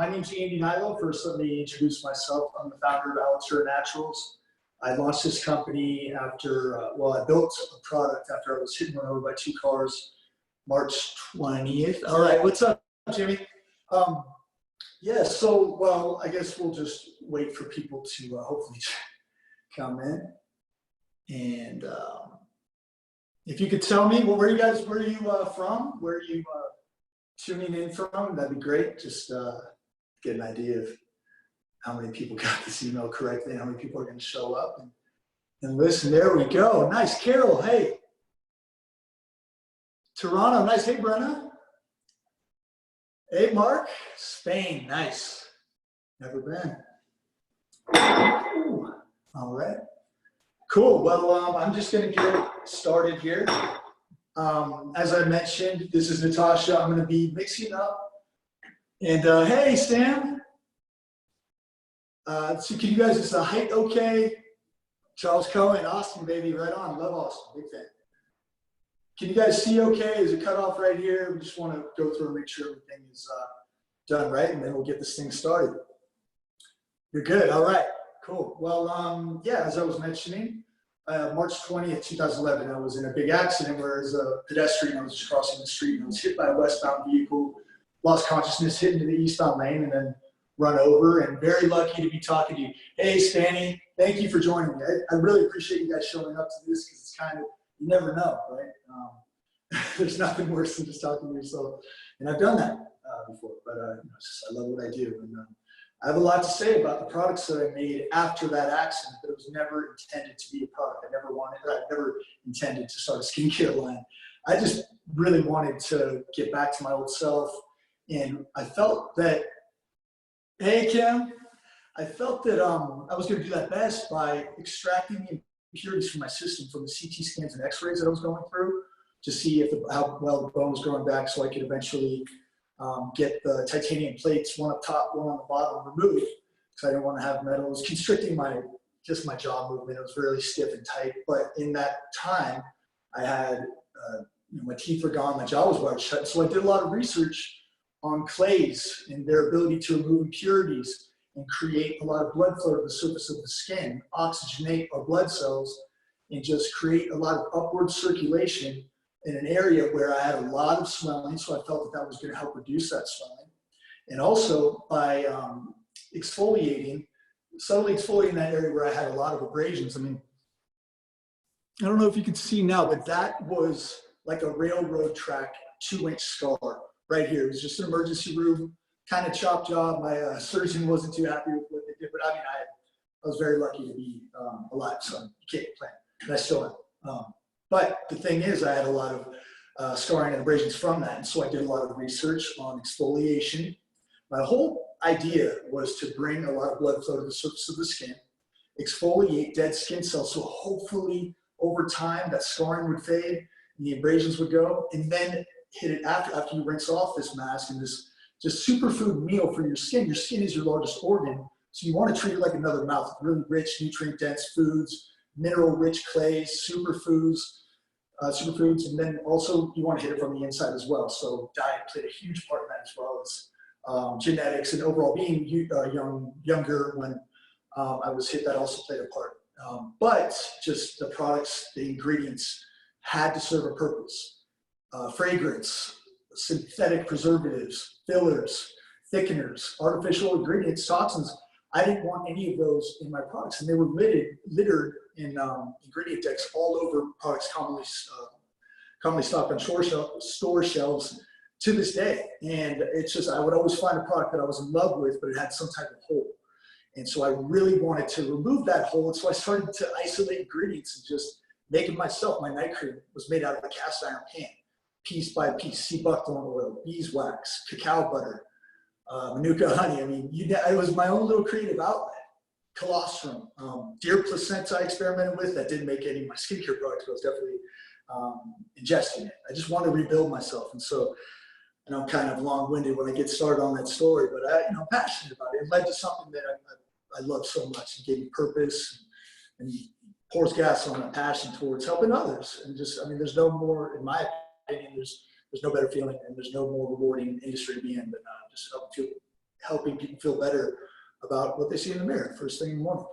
My name's Andy Nilo. First, let me introduce myself. I'm the founder of Alitura Naturals. I launched this company after, I built a product after I was hit and run over by 2 cars, March 20th. All right, what's up, Jimmy? Yeah, so, I guess we'll just wait for people to hopefully come in. And if you could tell me, where are you from? Where are you tuning in from? That'd be great. Just get an idea of how many people got this email correctly, how many people are going to show up and listen. There we go. Nice. Carol, hey. Toronto, nice. Hey, Brenna. Hey, Mark. Spain, nice. Never been. Ooh. All right. Cool. Well, I'm just going to get started here. As I mentioned, this is Natasha. I'm going to be mixing up. And hey, Sam. So can you guys, is the height okay? Charles Cohen, Austin, baby, right on. Love Austin, big fan. Can you guys see okay? Is it cut off right here? We just want to go through and make sure everything is done right, and then we'll get this thing started. You're good. All right. Cool. Well, yeah, as I was mentioning, March 20th, 2011, I was in a big accident where as a pedestrian, I was just crossing the street and I was hit by a westbound vehicle, lost consciousness, hit into the eastbound lane, and then run over, and very lucky to be talking to you. Hey, Spanny, thank you for joining me. I really appreciate you guys showing up to this because it's kind of, you never know, right? There's nothing worse than just talking to yourself. And I've done that before, but I love what I do. And I have a lot to say about the products that I made after that accident, but it was never intended to be a product. I never intended to start a skincare line. I just really wanted to get back to my old self. And I felt that, hey, Kim, I felt that I was going to do that best by extracting the impurities from my system from the CT scans and x-rays that I was going through to see if how well the bone was growing back so I could eventually get the titanium plates, one up top, one on the bottom, removed because I didn't want to have metal. It was constricting my jaw movement. It was really stiff and tight. But in that time, I had, my teeth were gone, my jaw was wired shut. So I did a lot of research on clays and their ability to remove impurities and create a lot of blood flow to the surface of the skin, oxygenate our blood cells, and just create a lot of upward circulation in an area where I had a lot of swelling, so I felt that that was going to help reduce that swelling. And also by exfoliating, subtly exfoliating that area where I had a lot of abrasions. I mean, I don't know if you can see now, but that was like a railroad track 2-inch scar right here. It was just an emergency room, kind of chop job. My surgeon wasn't too happy with what they did, but I mean, I was very lucky to be alive, so you can't complain. And I still am. But the thing is, I had a lot of scarring and abrasions from that, and so I did a lot of research on exfoliation. My whole idea was to bring a lot of blood flow to the surface of the skin, exfoliate dead skin cells, so hopefully over time that scarring would fade and the abrasions would go, and then hit it after you rinse off this mask and this just superfood meal for your skin. Your skin is your largest organ, so you want to treat it like another mouth, really rich, nutrient-dense foods, mineral-rich clays, superfoods, and then also you want to hit it from the inside as well. So diet played a huge part in that, as well as genetics and overall being younger when I was hit. That also played a part. But just the products, the ingredients had to serve a purpose. Fragrance, synthetic preservatives, fillers, thickeners, artificial ingredients, toxins. I didn't want any of those in my products, and they were littered in ingredient decks all over products commonly stocked on store shelves to this day. And it's just, I would always find a product that I was in love with, but it had some type of hole. And so I really wanted to remove that hole, and so I started to isolate ingredients and just make it myself. My night cream was made out of a cast iron pan, piece by piece, sea buckthorn oil, beeswax, cacao butter, manuka honey. I mean, it was my own little creative outlet. Colostrum, deer placenta I experimented with. That didn't make any of my skincare products, but I was definitely ingesting it. I just wanted to rebuild myself. And so, and I'm kind of long-winded when I get started on that story, but I'm passionate about it. It led to something that I love so much and gave me purpose and pours gas on my passion towards helping others. And just, I mean, there's no more, in my opinion, there's no better feeling and there's no more rewarding industry to be in than just helping helping people feel better about what they see in the mirror first thing in the morning.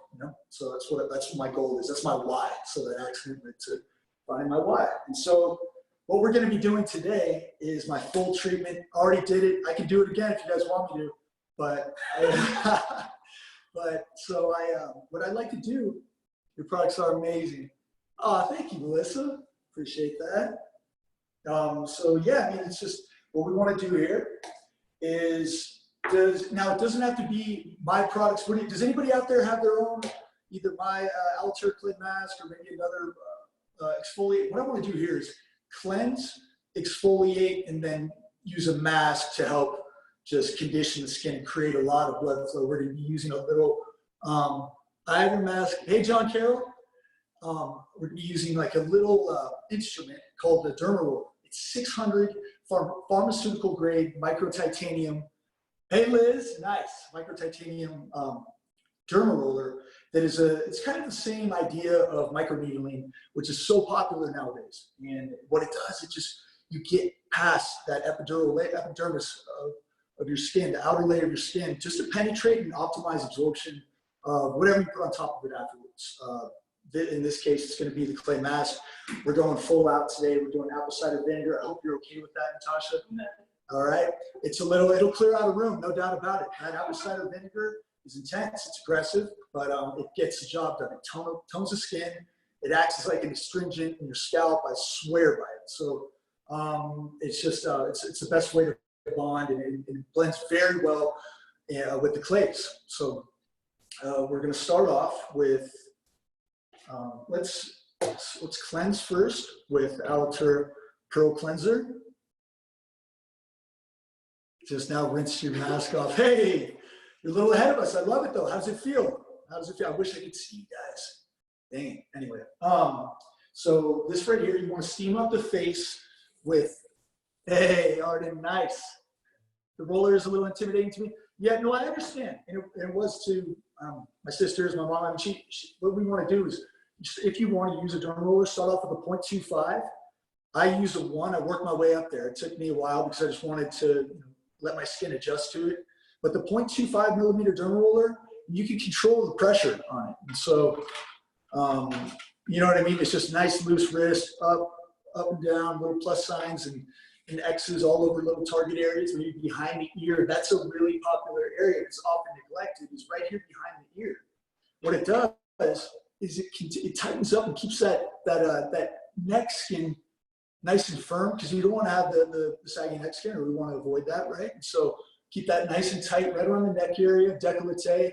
So that's what my goal is. That's my why. So that accident led to finding my why. And so what we're going to be doing today is my full treatment. I already did it. I can do it again if you guys want me to. But what I'd like to do. Your products are amazing. Oh, thank you, Melissa. Appreciate that. So yeah, I mean, it's just what we want to do here is now it doesn't have to be my products. Does anybody out there have their own, either my Alitura clay mask or maybe another exfoliate? What I want to do here is cleanse, exfoliate, and then use a mask to help just condition the skin and create a lot of blood flow. We're going to be using a little I have a mask. Hey, John Carroll. We're going to be using like a little instrument called the derma roller. It's 600 pharmaceutical grade micro titanium. Hey, Liz. Nice. Micro titanium derma roller. It's kind of the same idea of microneedling, which is so popular nowadays. And what it does, you get past that epidermis of your skin, the outer layer of your skin, just to penetrate and optimize absorption of whatever you put on top of it afterwards. In this case, it's going to be the clay mask. We're going full out today. We're doing apple cider vinegar. I hope you're okay with that, Natasha. All right. It'll clear out a room, no doubt about it. That apple cider vinegar is intense. It's aggressive, but it gets the job done. It tones the skin. It acts as like an astringent in your scalp. I swear by it. So it's just it's the best way to bond, and it blends very well with the clays. So we're going to start off with let's cleanse first with Alitura Pearl Cleanser. Just now rinse your mask off. Hey, you're a little ahead of us. I love it though. How does it feel? How does it feel? I wish I could see you guys. Dang it. Anyway, so this right here, you want to steam up the face with, hey, Arden, nice. The roller is a little intimidating to me. Yeah, no, I understand. And it was to my sisters, my mom. I mean, what we want to do is, if you want to use a derma roller, start off with a 0.25. I use a 1. I worked my way up there. It took me a while because I just wanted to let my skin adjust to it. But the 0.25 millimeter derma roller, you can control the pressure on it. And so, you know what I mean? It's just nice, loose wrist, up and down, little plus signs and X's all over little target areas, maybe behind the ear. That's a really popular area. It's often neglected. It's right here behind the ear. What it does is it tightens up and keeps that neck skin nice and firm, because you don't want to have the saggy neck skin, or we want to avoid that, right? And so keep that nice and tight right around the neck area, décolleté,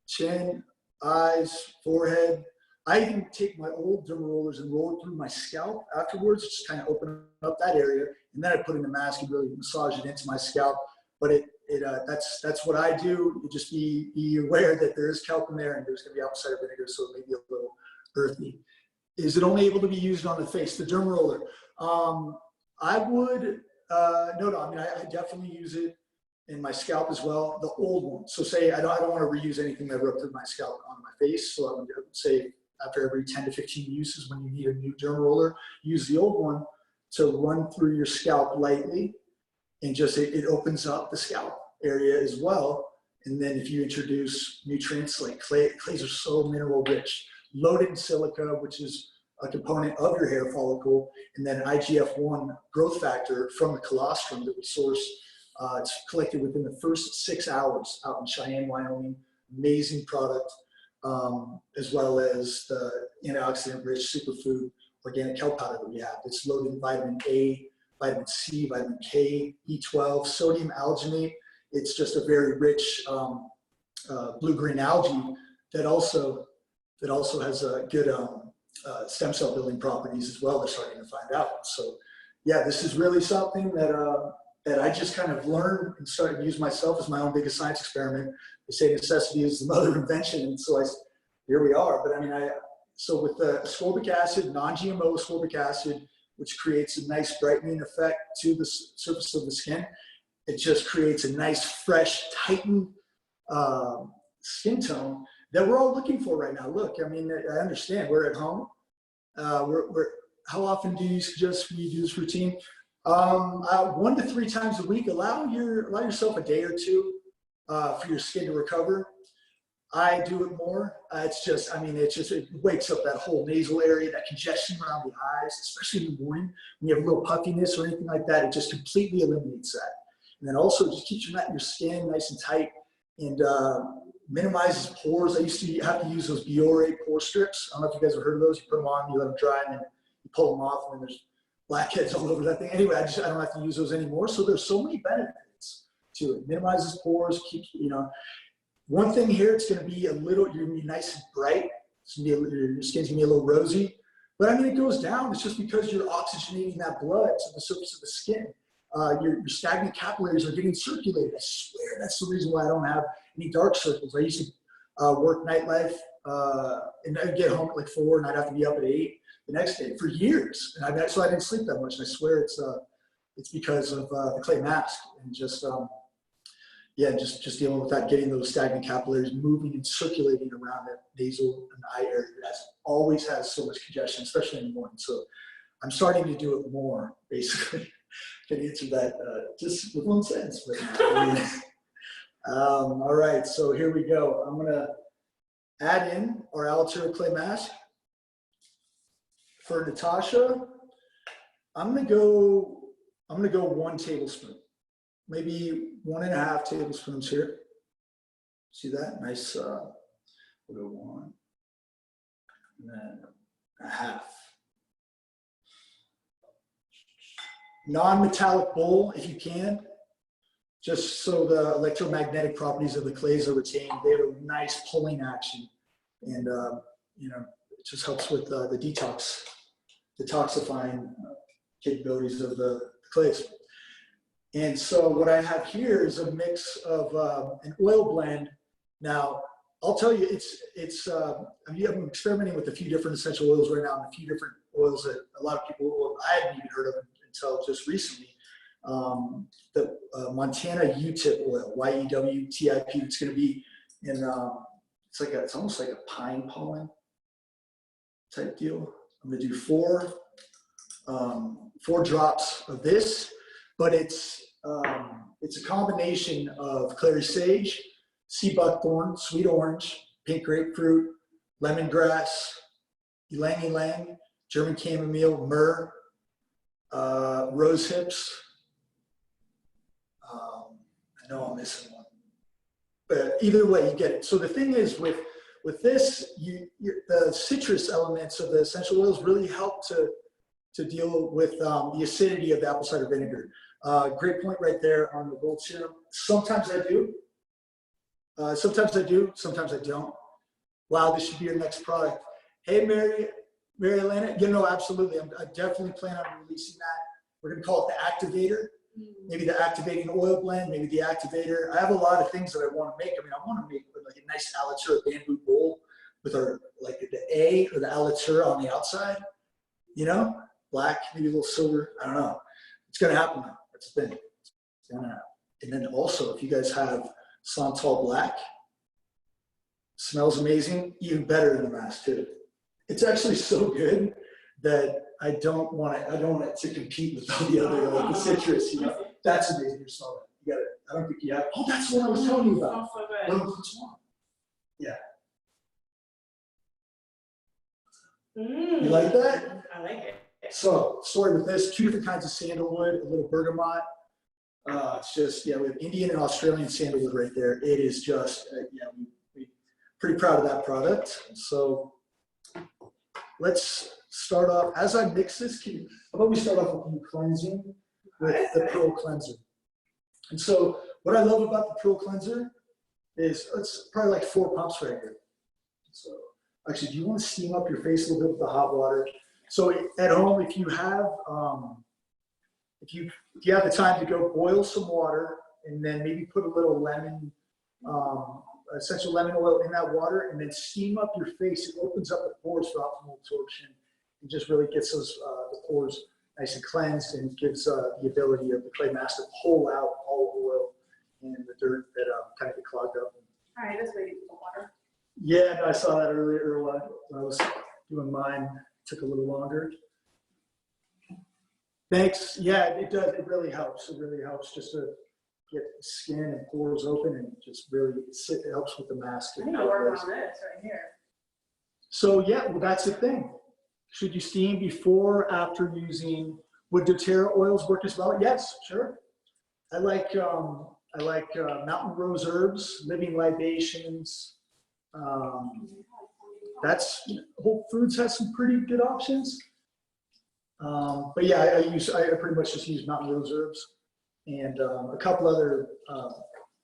chin, eyes, forehead. I even take my old derma rollers and roll it through my scalp afterwards, just kind of open up that area, and then I put in the mask and really massage it into my scalp. But that's what I do. You just be aware that there is kelp in there, and there's going to be apple cider vinegar, so it may be a little earthy. Is it only able to be used on the face, the derma roller? I would, no, I mean, I definitely use it in my scalp as well, the old one. So say I don't want to reuse anything that I rubbed through my scalp on my face. So I would say after every 10 to 15 uses, when you need a new derma roller, use the old one to run through your scalp lightly, and just it opens up the scalp area as well. And then if you introduce nutrients like clays are so mineral rich, loaded in silica, which is a component of your hair follicle, and then IGF-1 growth factor from the colostrum that we source. It's collected within the first 6 hours out in Cheyenne, Wyoming. Amazing product, as well as the antioxidant-rich superfood organic kelp powder that we have. It's loaded in vitamin A, vitamin C, vitamin K, B12, sodium alginate. It's just a very rich blue-green algae that also has a good stem cell building properties as well. They're starting to find out. So yeah, this is really something that I just kind of learned and started to use myself as my own biggest science experiment. They say necessity is the mother of invention, and so here we are. But I mean, so with the ascorbic acid, non-GMO ascorbic acid, which creates a nice brightening effect to the surface of the skin, it just creates a nice, fresh, tightened skin tone that we're all looking for right now. Look, I mean, I understand we're at home. How often do you suggest we do this routine? 1 to 3 times a week. Allow yourself a day or two for your skin to recover. I do it more. It wakes up that whole nasal area, that congestion around the eyes, especially in the morning when you have a little puffiness or anything like that. It just completely eliminates that. And then also just keeps your skin nice and tight and minimizes pores. I used to have to use those Biore pore strips. I don't know if you guys have heard of those. You put them on, you let them dry, and then you pull them off, and then there's blackheads all over that thing. Anyway, I don't have to use those anymore. So there's so many benefits to it. Minimizes pores, keeps, one thing here, it's going to be you're going to be nice and bright. Your skin's going to be a little rosy. But I mean, it goes down. It's just because you're oxygenating that blood to the surface of the skin. Your stagnant capillaries are getting circulated. I swear that's the reason why I don't have any dark circles. I used to work nightlife and I'd get home at like 4 and I'd have to be up at 8 the next day for years. And so I didn't sleep that much. And I swear it's because of the clay mask and just dealing with that, getting those stagnant capillaries moving and circulating around that nasal and eye area that always has so much congestion, especially in the morning. So I'm starting to do it more, basically. Can answer that just with one sentence. All right, so here we go. I'm gonna add in our Alitura clay mask. For Natasha, I'm gonna go 1 tablespoon. Maybe 1.5 tablespoons here. See that? Nice, we'll go 1, and then 1/2. Non-metallic bowl, if you can, just so the electromagnetic properties of the clays are retained. They have a nice pulling action, and it just helps with the detoxifying capabilities of the clays. And so what I have here is a mix of an oil blend. Now, I'll tell you, I'm experimenting with a few different essential oils right now, and a few different oils that a lot of people, I hadn't even heard of until just recently. The Montana U-tip oil, Y-E-W-T-I-P. It's going to be in, it's almost like a pine pollen type deal. I'm going to do 4 drops of this. But it's a combination of clary sage, sea buckthorn, sweet orange, pink grapefruit, lemongrass, ylang ylang, German chamomile, myrrh, rose hips. I know I'm missing one, but either way, you get it. So the thing is, with this, the citrus elements of the essential oils really help to deal with the acidity of the apple cider vinegar. Great point right there on the gold serum. Sometimes I do. Sometimes I don't. Wow, this should be your next product. Hey, Mary Elena, absolutely. I definitely plan on releasing that. We're going to call it the activator. Maybe the activating oil blend, maybe the activator. I have a lot of things that I want to make. I mean, I want to make like a nice Alitura bamboo bowl with our, like the A or the Alitura on the outside, black, maybe a little silver. I don't know. It's going to happen now. That's the thing. It's going to happen. And then also, if you guys have Santal Black, smells amazing, even better than the mask too. It's actually so good that I don't want it to compete with all the other, like the citrus, That's amazing. You smell it. You got it. I don't think you have. Oh, that's the one I was telling you about. Yeah. You like that? I like it. So, story with this, 2 different kinds of sandalwood, a little bergamot. It's just, we have Indian and Australian sandalwood right there. It is just, we're pretty proud of that product. So, let's start off, as I mix this, how about we start off with cleansing with the Pearl Cleanser. And so, what I love about the Pearl Cleanser is, it's probably like 4 pumps right here. So, actually, do you want to steam up your face a little bit with the hot water? So at home, if you have the time to go, boil some water and then maybe put a little lemon, essential lemon oil in that water, and then steam up your face. It opens up the pores for optimal absorption and just really gets those the pores nice and cleansed, and gives the ability of the clay mask to pull out all the oil and the dirt that kind of get clogged up. All right, let's wait for the water. Yeah, I saw that earlier when I was doing mine. Took a little longer. Thanks. Yeah, it does. It really helps. It really helps just to get the skin and pores open and just really it helps with the mask. I need to work on this right here. So yeah, well that's the thing. Should you steam before or after using, would doTERRA oils work as well? Yes, sure. I like mountain rose herbs, living libations. That's Whole Foods has some pretty good options. But yeah, I pretty much just use mountain rose herbs and a couple other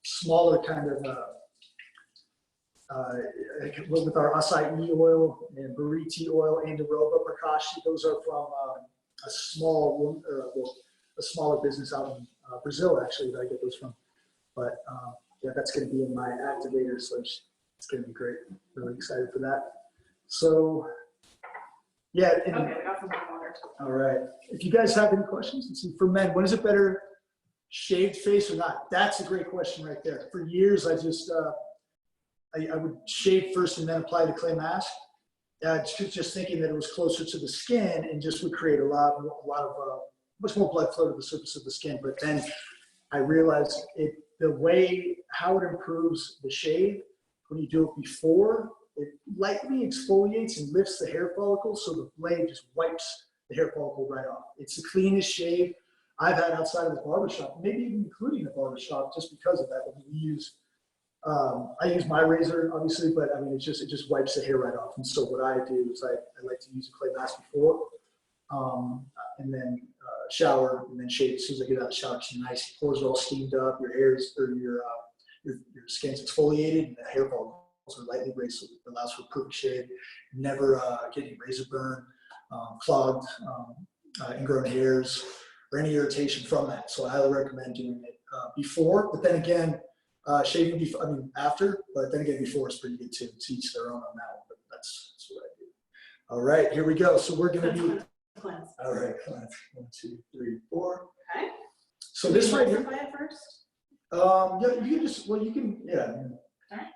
smaller kind of with our acai oil and buriti oil and aroba prakashi. Those are from a smaller business out in Brazil, actually, that I get those from. But yeah, that's going to be in my activator, so it's going to be great. Really excited for that. So yeah. Okay, I got some more water. All right. If you guys have any questions, let's see. For men, when is it better, shaved face or not? That's a great question right there. For years, I just I would shave first and then apply the clay mask. Just thinking that it was closer to the skin and just would create a lot of much more blood flow to the surface of the skin. But then I realized how it improves the shave when you do it before. It lightly exfoliates and lifts the hair follicle, so the blade just wipes the hair follicle right off. It's the cleanest shave I've had outside of the barbershop, maybe even including the barbershop, just because of that. I use my razor, obviously, but I mean, it just wipes the hair right off. And so what I do is I like to use a clay mask before, and then shower, and then shave as soon as I get out of the shower. It's nice, your pores are all steamed up, your skin's exfoliated, and the hair follicles are lightly raised, so it allows for a perfect shave. Never get any razor burn, clogged, ingrown hairs, or any irritation from that. So I highly recommend doing it before, but then again, shaving before, after, but then again, before is pretty good too. To each their own on that one, but that's what I do. All right, here we go. So we're going to be, all right, 1, 2, 3, 4. Okay. So this right here. Detoxify it first? Yeah, you can just, yeah. All right.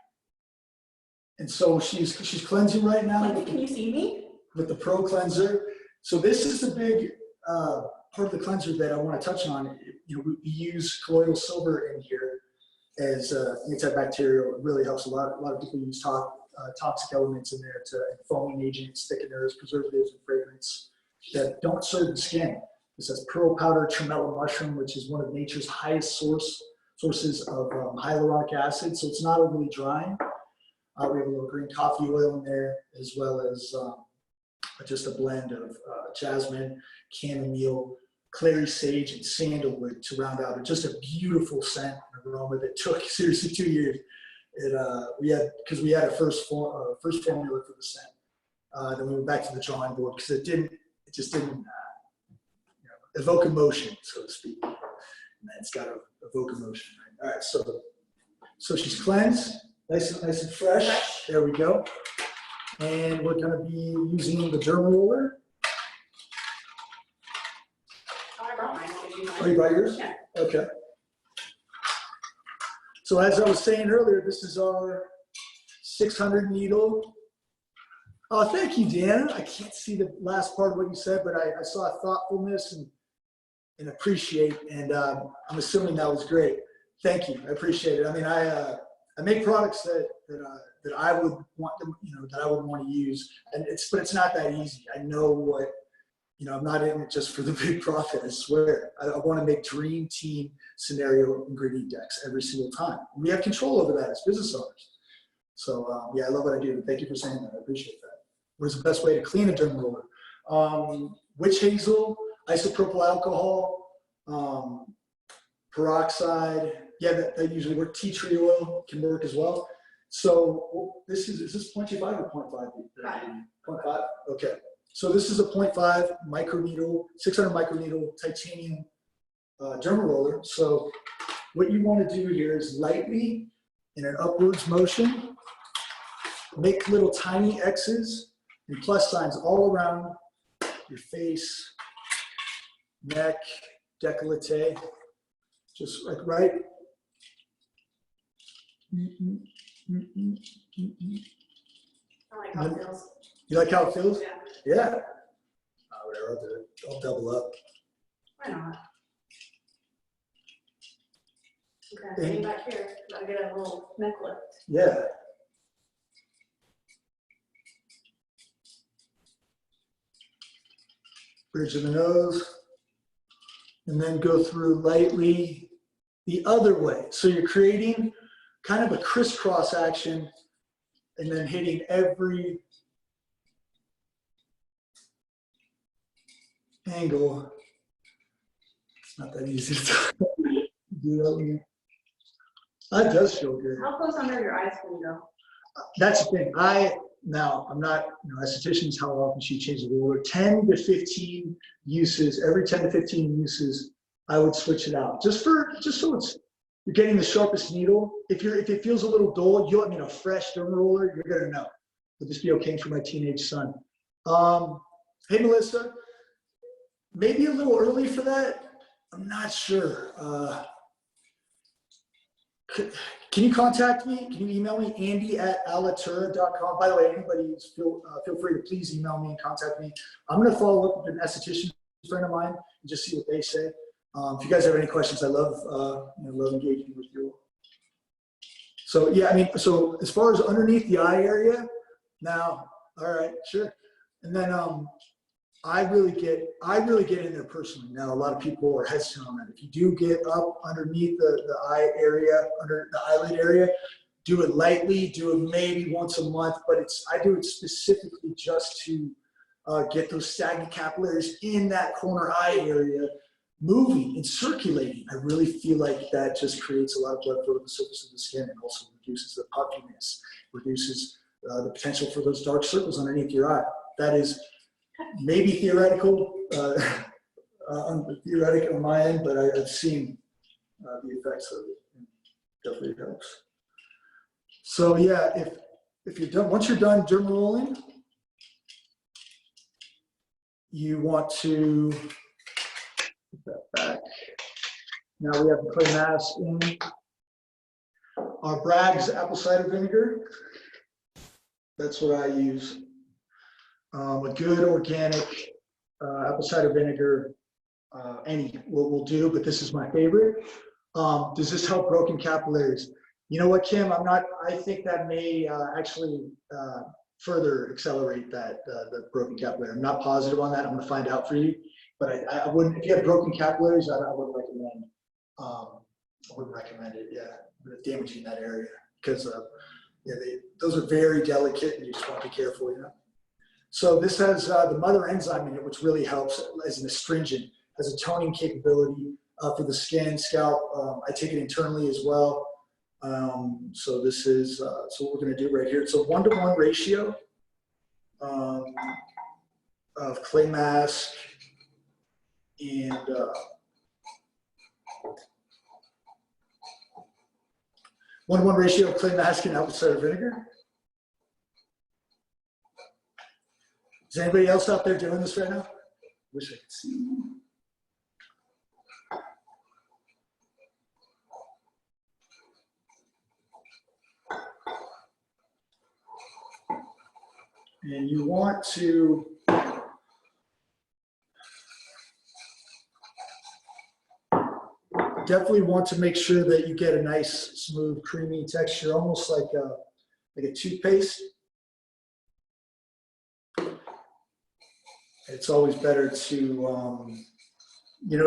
And so she's cleansing right now. Can you see me? With the Pro Cleanser. So this is the big part of the cleanser that I want to touch on. We use colloidal silver in here as antibacterial. It really helps a lot. A lot of people use toxic elements in there to foaming agents, thickeners, preservatives, and fragrance that don't serve the skin. This has pearl powder tremella mushroom, which is one of nature's highest sources of hyaluronic acid. So it's not overly drying. We have a little green coffee oil in there, as well as just a blend of jasmine, chamomile, clary sage, and sandalwood to round out just a beautiful scent and aroma that took seriously 2 years. We had a first formula for the scent. Then we went back to the drawing board because it just didn't evoke emotion, so to speak. And it's got to evoke emotion. Right? All right, so she's cleansed. Nice and fresh. There we go. And we're going to be using the derma roller. Oh, I brought mine. Oh, you brought yours? Yeah. Okay. So as I was saying earlier, this is our 600 needle. Oh, thank you, Dan. I can't see the last part of what you said, but I saw thoughtfulness and appreciate, and I'm assuming that was great. Thank you. I appreciate it. I mean, I make products that I would want them, that I would want to use, but it's not that easy. I know what, I'm not in it just for the big profit. I swear. I want to make dream team scenario ingredient decks every single time. We have control over that as business owners. So yeah, I love what I do. Thank you for saying that. I appreciate that. What is the best way to clean a derma roller? Witch hazel, isopropyl alcohol, peroxide. Yeah, that usually works. Tea tree oil can work as well. So is this 0.25 or 0.5? 0.5, okay. So this is a 0.5 microneedle, 600 microneedle titanium derma roller. So what you want to do here is lightly, in an upwards motion, make little tiny X's and plus signs all around your face, neck, décolleté, just like right. I like how it feels. You like how it feels? Yeah. Yeah. Whatever, I'll do it. I'll double up. Why not? Okay, getting back here. Gotta get a little neck lift. Yeah. Bridge of the nose. And then go through lightly the other way. So you're creating kind of a crisscross action and then hitting every angle. It's not that easy to do that. That does feel good. How close under your eyes can you go? That's the thing. I'm not, estheticians, how often she changes the rule. 10 to 15 uses, every 10 to 15 uses, I would switch it out. Just so you're getting the sharpest needle. If it feels a little dull, a fresh derma roller, you're gonna know. Would this be okay for my teenage son? Hey Melissa, maybe a little early for that. I'm not sure. Can you contact me? Can you email me? Andy@alitura.com. By the way, anybody feel free to please email me and contact me. I'm going to follow up with an esthetician friend of mine and just see what they say. If you guys have any questions, I love engaging with you. So yeah, so as far as underneath the eye area, now, all right, sure. And then I really get in there personally. Now, a lot of people are hesitant on that. If you do get up underneath the eye area, under the eyelid area, do it lightly, do it maybe once a month, but I do it specifically just to get those stagnant capillaries in that corner eye area moving and circulating. I really feel like that just creates a lot of blood flow to the surface of the skin and also reduces the puffiness, reduces the potential for those dark circles underneath your eye. That is maybe theoretical on my end, but I've seen the effects of it. It definitely helps. So yeah, if you're done, once you're done derma rolling, you want to put that back. Now we have the clay mask in our Bragg's apple cider vinegar. That's what I use. A good organic apple cider vinegar, any will do, but this is my favorite. Does this help broken capillaries? You know what, Kim? I think that may actually further accelerate the broken capillary. I'm not positive on that. I'm going to find out for you. But I wouldn't, if you have broken capillaries, I wouldn't recommend. I wouldn't recommend it. Yeah, damaging that area because those are very delicate, and you just want to be careful. So this has the mother enzyme in it, which really helps as an astringent, has a toning capability for the skin, scalp. I take it internally as well. So this is so what we're going to do right here. It's a 1-to-1 ratio of clay mask and 1-to-1 ratio of clay mask and apple cider vinegar. Is anybody else out there doing this right now? Wish I could see. And you want to definitely want to make sure that you get a nice, smooth, creamy texture, almost like a toothpaste. It's always better to,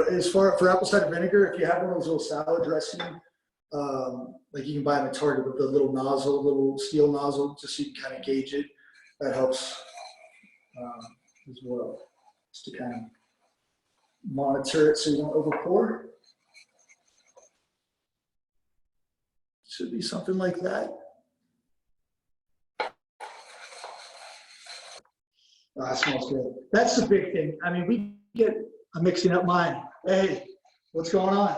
as far for apple cider vinegar, if you have one of those little salad dressing, like you can buy them at Target with the little nozzle, little steel nozzle, just so you can kind of gauge it. That helps as well, just to kind of monitor it so you don't overpour. Should be something like that. Oh, that smells good. That's the big thing. I mean, I'm mixing up mine. Hey, what's going on?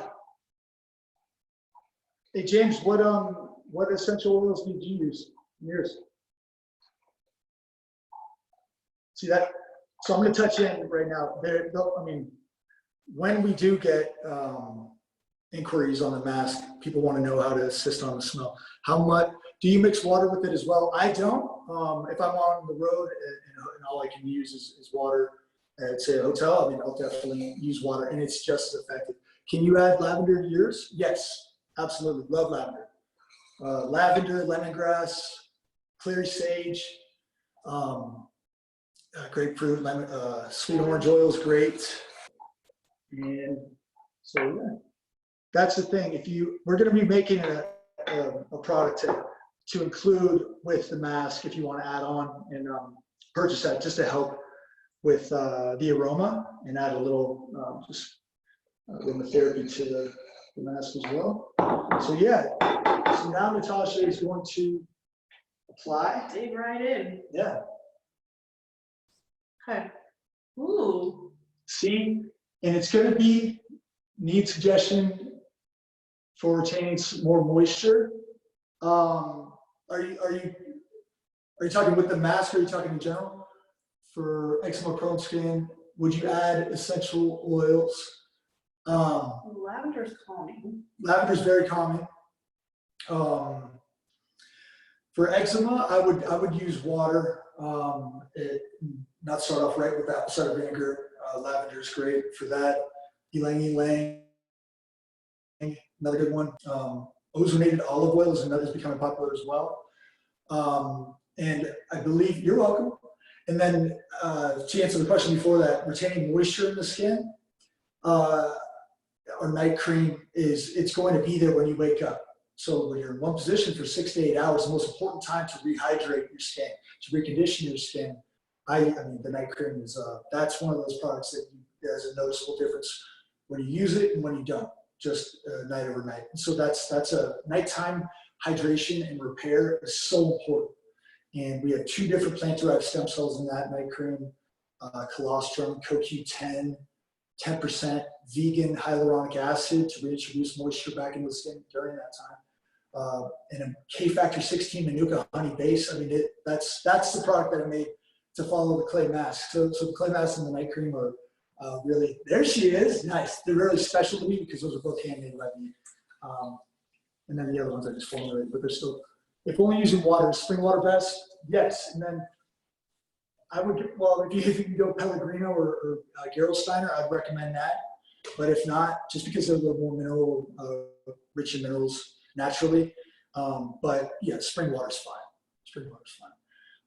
Hey, James, what essential oils did you use in yours? See that? So I'm going to touch in right now. When we do get inquiries on the mask, people want to know how to assist on the smell. How much do you mix water with it as well? I don't. If I'm on the road and all I can use is water at, say, a hotel, I'll definitely use water, and it's just as effective. Can you add lavender to yours? Yes. Absolutely, love lavender. Lavender, lemongrass, clary sage, grapefruit, lemon, sweet orange oil is great. And so yeah, that's the thing. We're going to be making a product to include with the mask if you want to add on and purchase that just to help with the aroma and add a little aromatherapy to the mask as well. So yeah, so now Natasha is going to apply. Dig right in. Yeah. Okay. Ooh. See, and it's going to need suggestion for retaining more moisture. Are you talking with the mask, or are you talking in general? For eczema prone skin, would you add essential oils? Lavender's calming. Lavender's very calming. For eczema, I would use water. Not start off right with apple cider vinegar. Lavender is great for that. Ylang ylang, another good one. Ozonated olive oil is becoming popular as well. And I believe, you're welcome. And then to answer the question before that, retaining moisture in the skin, our night cream it's going to be there when you wake up. So when you're in one position for 6 to 8 hours, the most important time to rehydrate your skin, to recondition your skin, I mean, the night cream is, that's one of those products that there's a noticeable difference when you use it and when you don't, just night over night. And so that's a nighttime hydration and repair is so important. And we have 2 different plant-derived stem cells in that night cream, colostrum, CoQ10, 10% vegan hyaluronic acid to reintroduce moisture back into the skin during that time. And a K-factor 16 Manuka honey base. I mean, that's the product that I made to follow the clay mask. So the clay mask and the night cream are really, there she is, nice. They're really special to me because those are both handmade by me. And then the other ones I just formulated, but they're still, if only using water, is spring water best? Yes. And then I would, well, if you can go Pellegrino or Gerolsteiner, I'd recommend that. But if not, just because they're a little more mineral, rich in minerals naturally. But yeah, spring water's fine. Spring water's fine.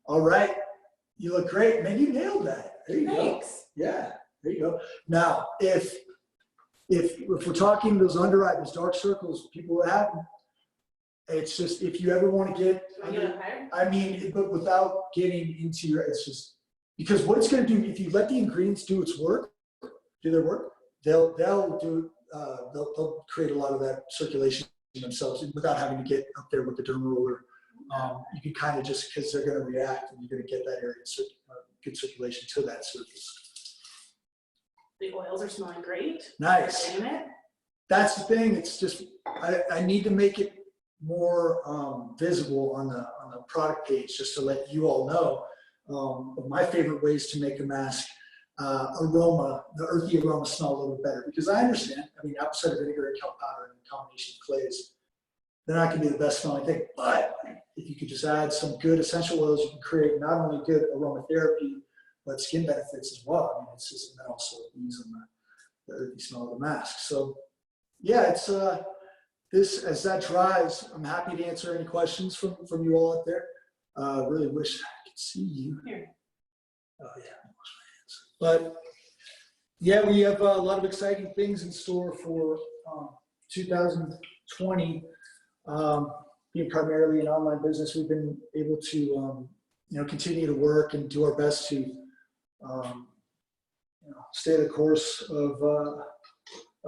All right. You look great. Man, you nailed that. There you Thanks. go. Yeah, there you go. Now, if we're talking those under eye, those dark circles, people have them. It's just, if you ever want to get, I mean, but without getting into your, it's just, because what it's going to do, if you let the ingredients do their work, they'll create a lot of that circulation themselves without having to get up there with the derma roller. You can kind of just, because they're going to react and you're going to get that area, good circulation to that surface. The oils are smelling great. Nice. That's the thing. It's just, I need to make it more visible on the product page, just to let you all know. Of my favorite ways to make a mask, aroma, the earthy aroma smell a little bit better, because I understand, I mean, apple cider vinegar and kelp powder and a combination of clays, they're not going to be the best smelling thing, but if you could just add some good essential oils, you can create not only good aromatherapy, but skin benefits as well. I mean, it's just, and then also ease on the earthy smell of the mask. So yeah, it's, this, as that dries, I'm happy to answer any questions from you all out there. Really wish I could see you. Here. Oh yeah, wash my hands. But yeah, we have a lot of exciting things in store for 2020. Being primarily an online business, we've been able to continue to work and do our best to stay the course of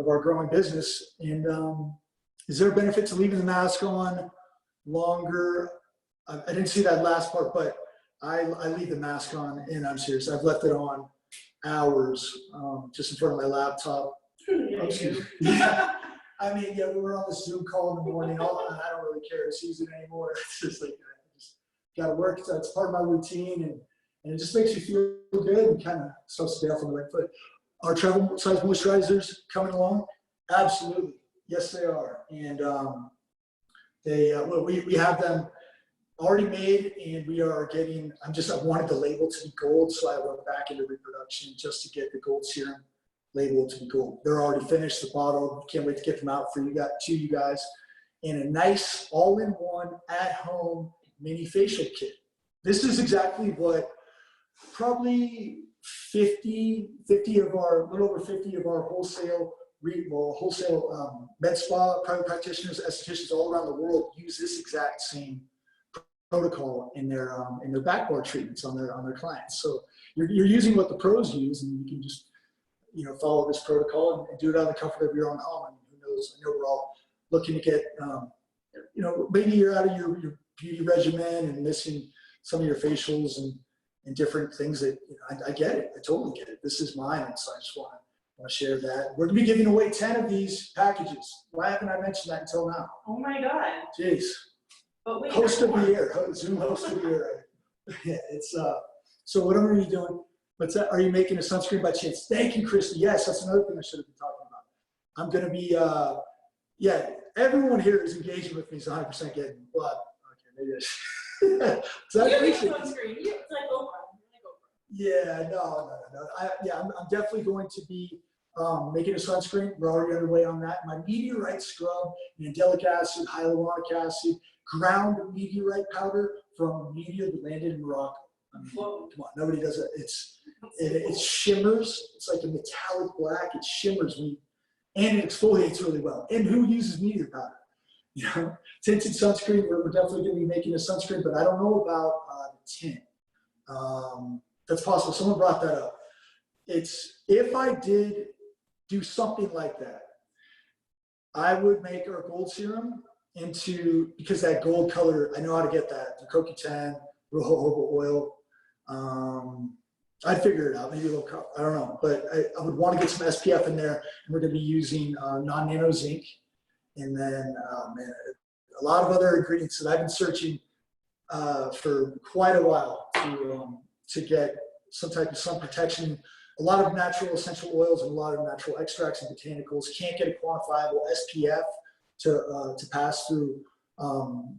our growing business. And is there a benefit to leaving the mask on longer? I didn't see that last part, but I leave the mask on, and I'm serious. I've left it on hours, just in front of my laptop. Yeah. I mean, yeah, we were on the Zoom call in the morning. I don't really care to use it anymore. It's just like, I just got to work. So it's part of my routine, and it just makes you feel good and kind of starts the day off on the right foot. Our travel size moisturizers coming along? Absolutely. Yes, they are. And we have them already made, and we are getting, I wanted the label to be gold, so I went back into reproduction just to get the gold serum label to be gold. They're already finished, the bottle. Can't wait to get them out for you guys. in a nice all-in-one at-home mini facial kit. This is exactly what probably 50 of our, a little over 50 of our wholesale med spa, private practitioners, estheticians all around the world use this exact same protocol in their back bar treatments on their clients. So you're using what the pros use, and you can just follow this protocol and do it out of the comfort of your own home. I mean, who knows? I know we're all looking to get maybe you're out of your beauty regimen and missing some of your facials and different things that I get it. I totally get it. This is mine, and so I just want to share that. We're gonna be giving away 10 of these packages. Why haven't I mentioned that until now? Oh my God. Jeez. But wait, Host of the year, Zoom host of the year. Yeah, it's so what I'm gonna be doing. What's that? Are you making a sunscreen by chance? Thank you, Christy. Yes, that's another thing I should have been talking about. I'm gonna be everyone here is engaging with me, so 100% getting blood. Okay, maybe I should. So you make a sunscreen. It's like Oprah. Yeah, no. I'm definitely going to be making a sunscreen. We're already underway on that. My meteorite scrub, mandelic acid, hyaluronic acid, ground meteorite powder from a meteor that landed in Morocco. I mean, come on, nobody does it. It shimmers. It's like a metallic black. It shimmers and it exfoliates really well. And who uses meteor powder? Tinted sunscreen. We're definitely going to be making a sunscreen, but I don't know about the tint. That's possible. Someone brought that up. If I did do something like that, I would make our gold serum because that gold color, I know how to get that. The CoQ10, jojoba oil. I'd figure it out. Maybe a little, I don't know. But I would want to get some SPF in there. And we're going to be using non-nano zinc. And then a lot of other ingredients that I've been searching for quite a while to get some type of sun protection. A lot of natural essential oils and a lot of natural extracts and botanicals. Can't get a quantifiable SPF to pass through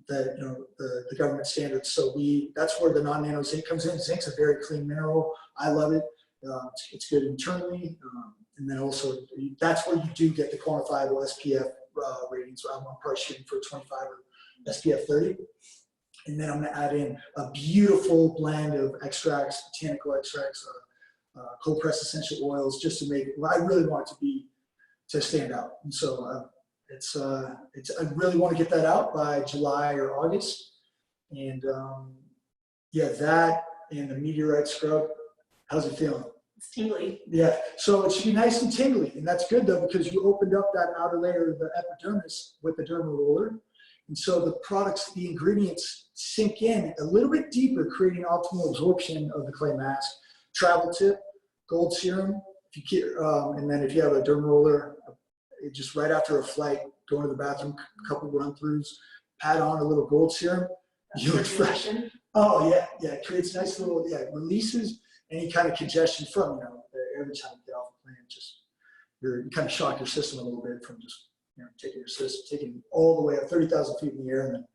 the government standards. So that's where the non-nano zinc comes in. Zinc's a very clean mineral. I love it. It's good internally. And then also that's where you do get the quantifiable SPF ratings. I'm probably shooting for 25 or SPF 30. And then I'm going to add in a beautiful blend of extracts, botanical extracts, cold pressed essential oils, just to make it. I really want it to stand out. And so I really want to get that out by July or August. And that and the meteorite scrub. How's it feeling? It's tingly. Yeah. So it should be nice and tingly, and that's good though because you opened up that outer layer of the epidermis with the dermal roller. And so the ingredients sink in a little bit deeper, creating optimal absorption of the clay mask. Travel tip, gold serum. And then if you have a dermal roller, just right after a flight, go into the bathroom, a couple run-throughs, pat on a little gold serum. You look fresh. Oh yeah. It creates nice little, releases any kind of congestion from, every time you get off the plane, you kind of shock your system a little bit from just taking all the way up 30,000 feet in the air, and then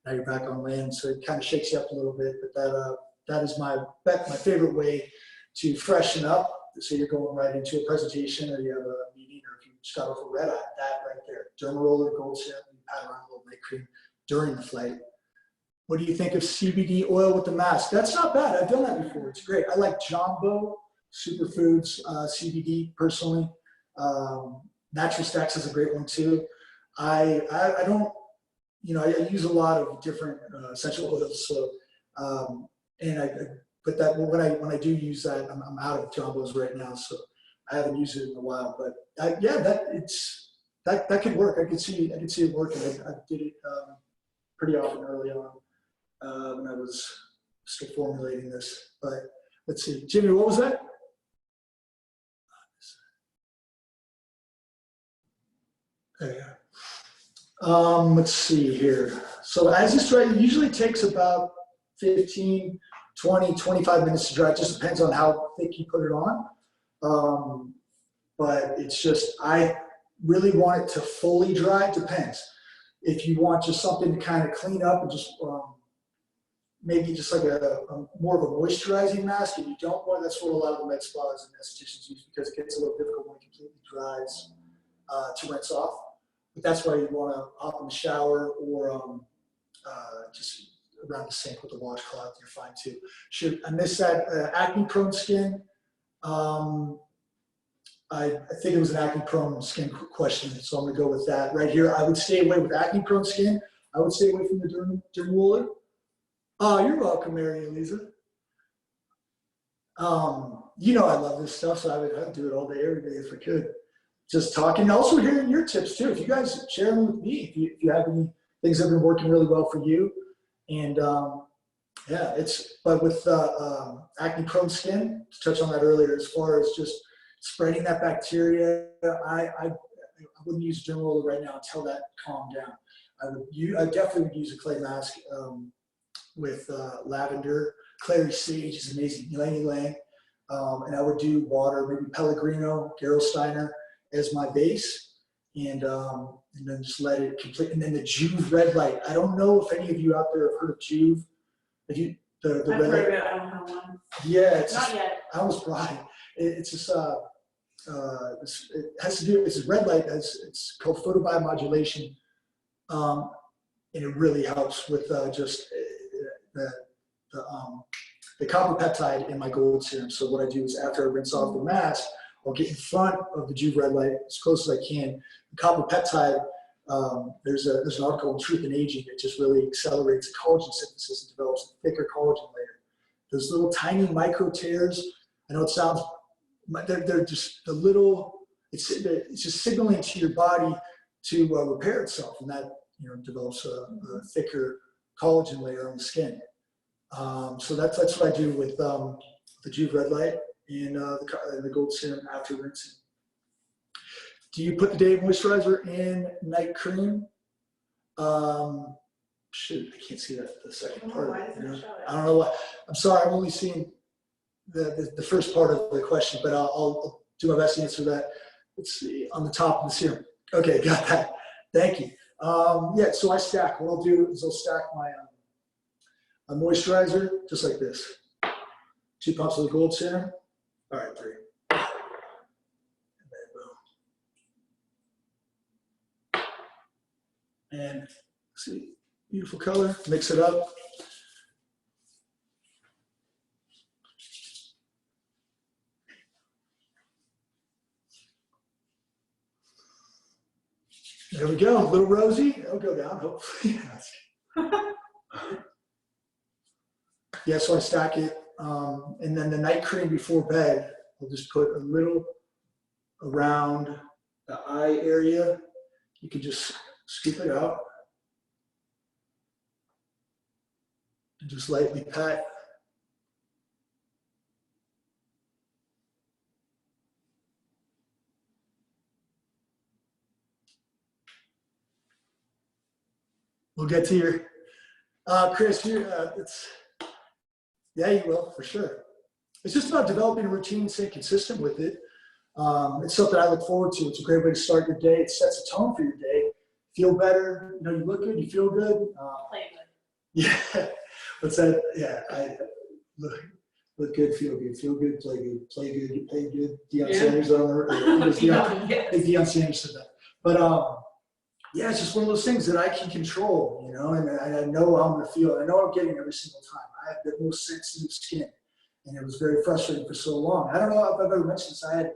now you're back on land. So it kind of shakes you up a little bit, but that is my favorite way to freshen up. So you're going right into a presentation, or you have a meeting, or if you just got off a red eye, that right there, dermal roller, gold serum, you pat around a little night cream during the flight. What do you think of CBD oil with the mask? That's not bad. I've done that before. It's great. I like Jumbo Superfoods CBD personally. Natural Stacks is a great one too. I don't, I use a lot of different essential oils. So, but that when I do use that, I'm out of Jumbos right now, so I haven't used it in a while. But that could work. I could see it working. I did it pretty often early on when I was still formulating this. But let's see, Jimmy, what was that? There. Let's see here. So as this dry, it usually takes about 15, 20, 25 minutes to dry. It just depends on how thick you put it on. But it's just, I really want it to fully dry. It depends. If you want just something to kind of clean up and just maybe just like a more of a moisturizing mask, and you don't want, that's what a lot of the med spas and estheticians use because it gets a little difficult when it completely dries to rinse off. but that's why you want to hop in the shower or just around the sink with the washcloth. You're fine too. Should I miss that acne-prone skin? I think it was an acne-prone skin question, so I'm going to go with that right here. I would stay away with acne-prone skin. I would stay away from the derm roller. Oh, you're welcome, Mary Elisa. You know I love this stuff, so I'd do it all day, every day if I could. Just talking, also hearing your tips too. If you guys share them with me, if you have any things that have been working really well for you, and yeah, but with acne-prone skin, to touch on that earlier, as far as just spreading that bacteria, I wouldn't use a derm roller right now until that calmed down. I definitely would use a clay mask with lavender. Clary sage is amazing, ylang ylang. And I would do water, maybe Pellegrino, Gerolsteiner as my base, and then just let it complete. And then the Juve red light. I don't know if any of you out there have heard of Juve. Have you the I've red heard light? of it, I don't have one. Yeah, it's Not just, yet. I almost brought it. It's just it has to do. It's a red light. It's called photobiomodulation, and it really helps with just the copper peptide in my gold serum. So what I do is after I rinse off the mask, I'll get in front of the Juve red light as close as I can. The copper peptide, there's an article in Truth in Aging that just really accelerates the collagen synthesis and develops a thicker collagen layer. Those little tiny micro tears, I know it sounds, they're just the little, it's just signaling to your body to repair itself, and that develops a thicker collagen layer on the skin. So that's what I do with the Juve red light and the gold serum after rinsing. Do you put the day moisturizer in night cream? Shoot, I can't see that the second part. Why doesn't it show it? I don't know why. I'm sorry, I'm only seeing the first part of the question, but I'll do my best to answer that. Let's see, on the top of the serum. Okay, got that. Thank you. Yeah, so I stack. What I'll do is I'll stack my moisturizer just like this. 2 pumps of the gold serum. All right, 3. And then boom. And see, beautiful color. Mix it up. There we go, a little rosy. It'll go down, hopefully. Yeah, so I stack it. And then the night cream before bed, I'll just put a little around the eye area. You can just scoop it out and just lightly pat. We'll get to your, Chris, yeah, you will, for sure. It's just about developing a routine and staying consistent with it. It's something I look forward to. It's a great way to start your day. It sets a tone for your day. Feel better, you look good, you feel good. Play good. Yeah, what's that? Yeah, I look good, feel good, play good, get paid good. Deion Sanders on the, I think Deion Sanders said that. But yeah, it's just one of those things that I can control, and I know how I'm going to feel. I know I'm getting every single time. I have the most sensitive skin, and it was very frustrating for so long. I don't know if I've ever mentioned this. I had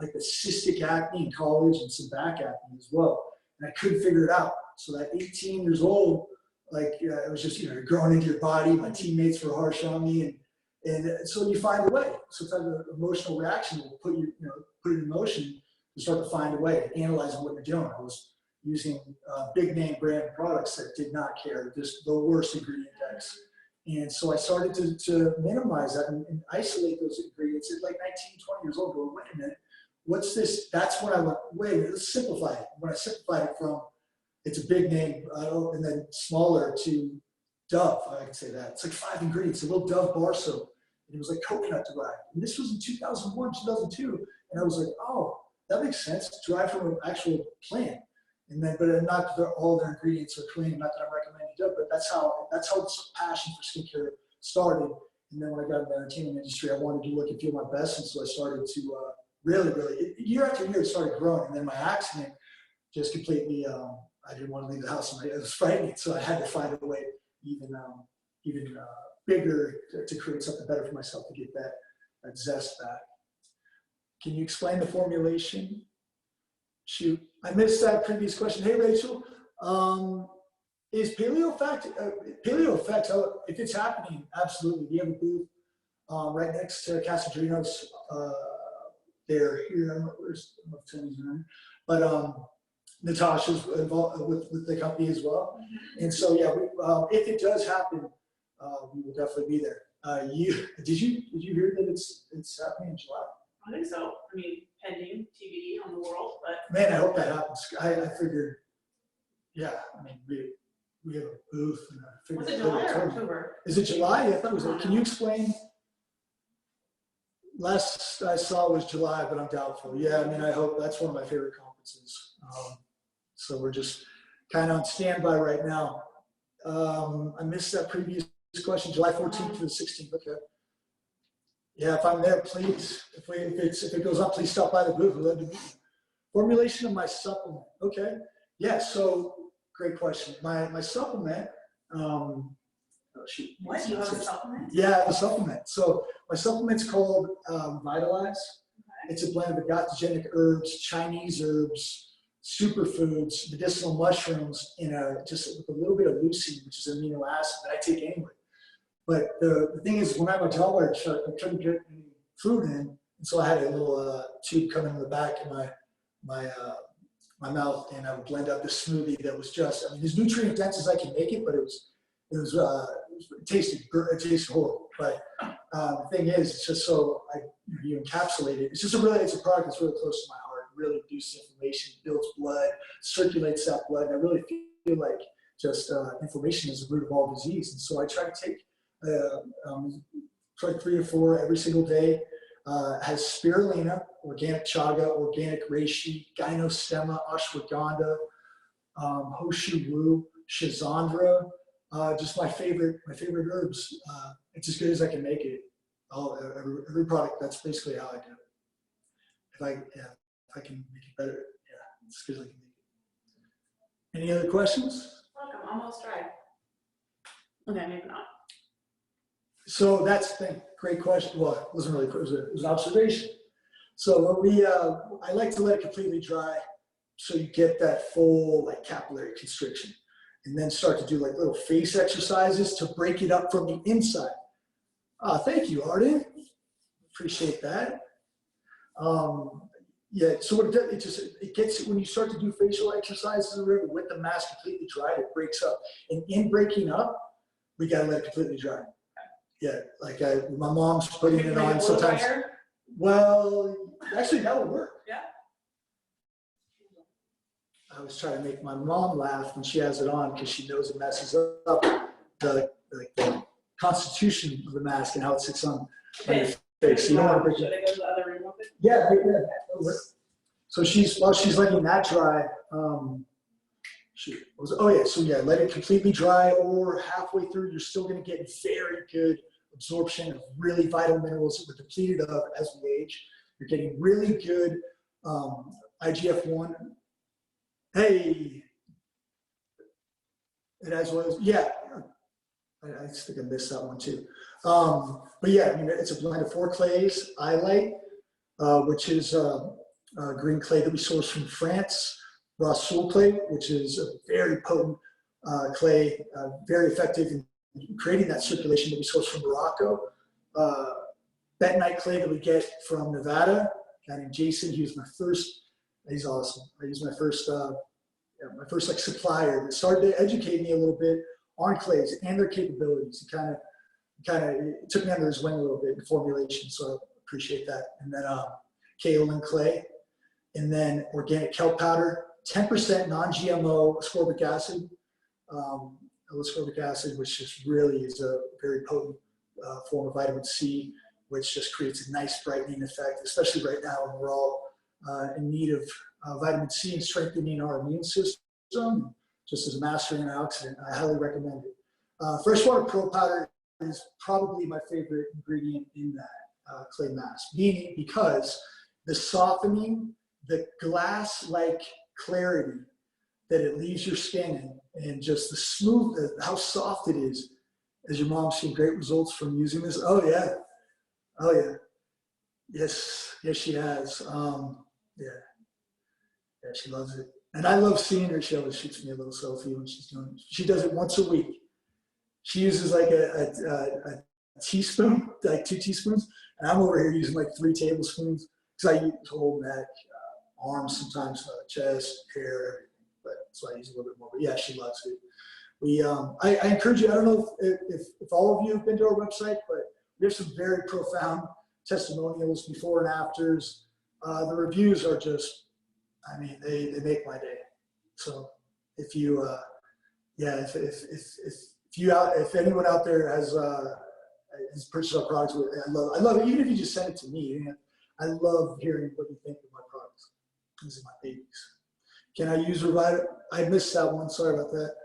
like the cystic acne in college and some back acne as well, and I couldn't figure it out. So at 18 years old, it was just growing into your body. My teammates were harsh on me, and so you find a way. Sometimes an emotional reaction will put it in motion. You start to find a way, analyzing what you're doing. I was using big name brand products that did not care, just the worst ingredient decks. And so I started to minimize that and isolate those ingredients at like 19, 20 years old. Go, wait a minute, what's this? That's when I went, wait a minute, let's simplify it. When I simplified it from, it's a big name, and then smaller to Dove, I can say that. It's like 5 ingredients, a little Dove bar soap. And it was like coconut derived. And this was in 2001, 2002. And I was like, oh, that makes sense. It's derived from an actual plant. And then, but not all their ingredients are clean. Not that I'm recommending Dove, but that's how this passion for skincare started. And then when I got in the entertainment industry, I wanted to look and feel my best. And so I started to really, year after year, it started growing. And then my accident just completely, I didn't want to leave the house. It was frightening, so I had to find a way even bigger to create something better for myself to get that zest back. Can you explain the formulation? Shoot, I missed that previous question. Hey, Rachel, is paleo effect, if it's happening, absolutely. We have a booth right next to Casadrinos. They're here. I don't know if Tony's around, but Natasha's involved with the company as well. And so, yeah, if it does happen, we will definitely be there. Did you hear that it's happening in July? I think so. I mean, pending TBD on the world, but Man, I hope that happens. I figured, yeah. I mean, we have a booth, and I figured. was it July or October? Is it July? I thought it was. Can you explain? Last I saw was July, but I'm doubtful. Yeah, I mean, I hope that's one of my favorite conferences. So we're just kind of on standby right now. I missed that previous question. July 14th to the 16th. Okay. Yeah, if I'm there, please. If it goes up, please stop by the booth. We'd love to meet you. Formulation of my supplement. Okay. Yeah. So great question. My supplement. Oh shoot. What? You have a supplement? Yeah, a supplement. So my supplement's called Vitalize. Okay. It's a blend of adaptogenic herbs, Chinese herbs, superfoods, medicinal mushrooms, just with a little bit of leucine, which is an amino acid that I take anyway. But the thing is, when I had my gallbladder shut, I couldn't get any food in, and so I had a little tube coming in the back of my mouth, and I would blend up this smoothie that was just, I mean, as nutrient dense as I can make it, but it tasted horrible. But the thing is, it's just so you encapsulate it. It's a product that's really close to my heart. It really reduces inflammation, builds blood, circulates that blood. And I really feel like just inflammation is the root of all disease. And so I try to take try 3 or 4 every single day. Has spirulina, organic chaga, organic reishi, gynostemma, ashwagandha, hoshu wu, shizandra. Just my favorite herbs. It's as good as I can make it. Every product. That's basically how I do it. If I can make it better, yeah, it's as good as I can make it. Any other questions? Look, I'm almost dry. Okay, maybe not. So that's the thing. Great question. Well, it wasn't really. It was an observation. So what I like to let it completely dry, so you get that full capillary constriction, and then start to do little face exercises to break it up from the inside. Thank you, Arden. Appreciate that. Yeah. So what it does, it gets, when you start to do facial exercises or whatever with the mask completely dried, it breaks up. And in breaking up, we gotta let it completely dry. Yeah, my mom's putting it on sometimes. Well, actually, that would work. Yeah. I was trying to make my mom laugh when she has it on because she knows it messes up the constitution of the mask and how it sits on your face. So you don't want to break it. Should I go to the other room with it? Yeah, yeah. So while she's letting that dry, let it completely dry, or halfway through, you're still going to get very good absorption of really vital minerals that we're depleted of as we age. You're getting really good IGF-1. Hey, and as well as, yeah, I think I missed that one too. But yeah, I mean, it's a blend of 4 clays. Islite, which is green clay that we source from France. Rasoul clay, which is a very potent clay, very effective in creating that circulation that we source from Morocco. Bentonite clay that we get from Nevada. A guy named Jason, he was my first, he's awesome. He was my first supplier that started to educate me a little bit on clays and their capabilities. He kind of took me under his wing a little bit in formulation, so I appreciate that. And then kaolin clay, and then organic kelp powder, 10% non-GMO ascorbic acid, L-ascorbic acid, which just really is a very potent form of vitamin C, which just creates a nice brightening effect, especially right now when we're all in need of vitamin C and strengthening our immune system. Just as a master antioxidant, I highly recommend it. Freshwater pearl powder is probably my favorite ingredient in that clay mask, meaning because the softening, the glass-like clarity that it leaves your skin and just the smooth, how soft it is. Has your mom seen great results from using this? Oh yeah. Oh yeah. Yes. Yes, she has. Yeah. Yeah, she loves it. And I love seeing her. She always shoots me a little selfie when she's doing it. She does it once a week. She uses like a teaspoon, like 2 teaspoons. And I'm over here using like 3 tablespoons because I use whole neck, arms, sometimes chest, hair, everything. But so I use a little bit more. But yeah, she loves it. I encourage you. I don't know if all of you have been to our website, but we have some very profound testimonials, before and afters. The reviews are just, I mean, they make my day. So if you, yeah, if anyone out there has purchased our products, I love it. Even if you just send it to me, I love hearing what you think of my products. These are my babies. Can I use Revitalize? I missed that one. Sorry about that.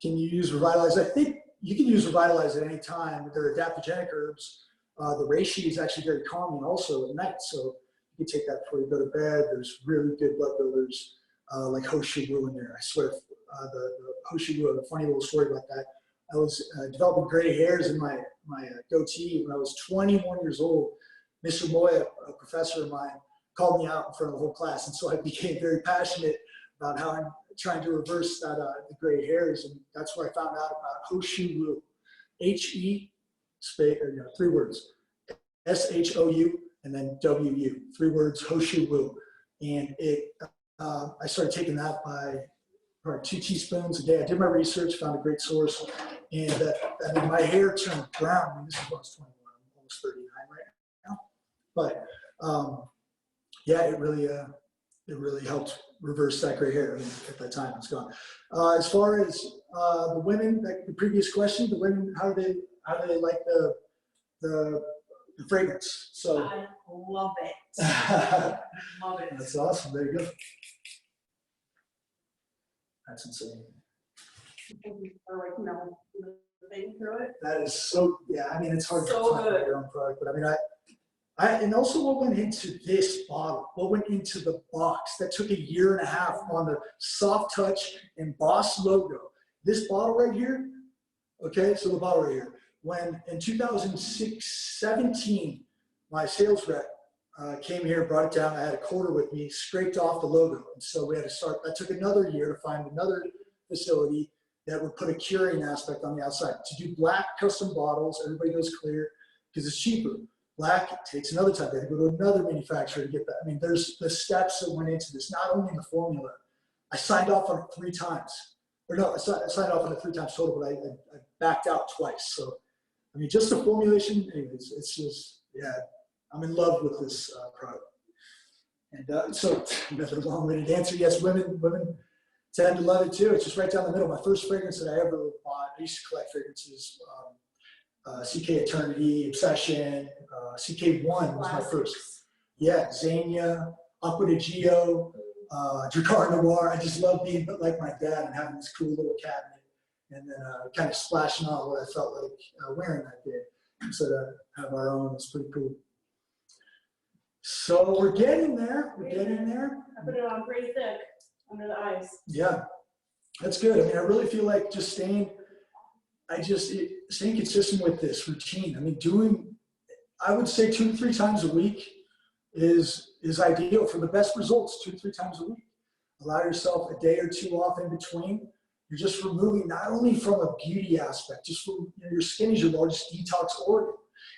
Can you use Revitalize? I think you can use Revitalize at any time. They're adaptogenic herbs. The reishi is actually very calming also at night. So you can take that before you go to bed. There's really good blood builders like Hoshu Wu in there. I swear, the Hoshu Wu, a funny little story about that. I was developing gray hairs in my goatee when I was 21 years old. Mr. Moya, a professor of mine, called me out in front of the whole class. And so I became very passionate about how I'm trying to reverse that, the gray hairs. And that's where I found out about Hoshu Wu. H-E, space, 3 words. S-H-O-U, and then W-U. 3 words, Hoshu Wu. And I started taking that by probably 2 teaspoons a day. I did my research, found a great source. And I mean, my hair turned brown. I mean, this is when I was 21, I'm almost 39 right now. But yeah, it really helped reverse that gray hair. I mean, at that time, it's gone. As far as the women, like the previous question, the women, how do they like the fragrance? So I love it. Love it. That's awesome. There you go. That's insane. Or like no thing through it. That is so. Yeah, I mean, it's hard So to find your own product, but I mean, and also what went into this bottle, what went into the box that took 1.5 years on the soft touch embossed logo. This bottle right here, okay, so the bottle right here, when in 2017, my sales rep came here, brought it down, I had a quarter with me, scraped off the logo. And so we had to start, that took another year to find another facility that would put a curing aspect on the outside. To do black custom bottles, everybody goes clear, because it's cheaper. Black takes another time. They had to go to another manufacturer to get that. I mean, there's the steps that went into this, not only the formula. I signed off on it 3 times. Or no, I signed off on it 3 times total, but I backed out twice. So, I mean, just the formulation, anyways, it's just, yeah, I'm in love with this product. And so, another long-winded answer. Yes, women tend to love it too. It's just right down the middle. My first fragrance that I ever bought, I used to collect fragrances. CK Eternity, Obsession, CK1 was my first. Yeah, Xenia, Aqua de Gio, Dracar Noir. I just love being like my dad and having this cool little cabinet and then kind of splashing on what I felt like wearing that day. So to have our own is pretty cool. So we're getting there. We're getting there. I put it on pretty thick under the eyes. Yeah, that's good. I mean, I really feel like just staying consistent with this routine. I mean, I would say 2 to 3 times a week is ideal for the best results. 2 to 3 times a week. Allow yourself a day or 2 off in between. You're just removing not only from a beauty aspect, just from your skin is your largest detox organ.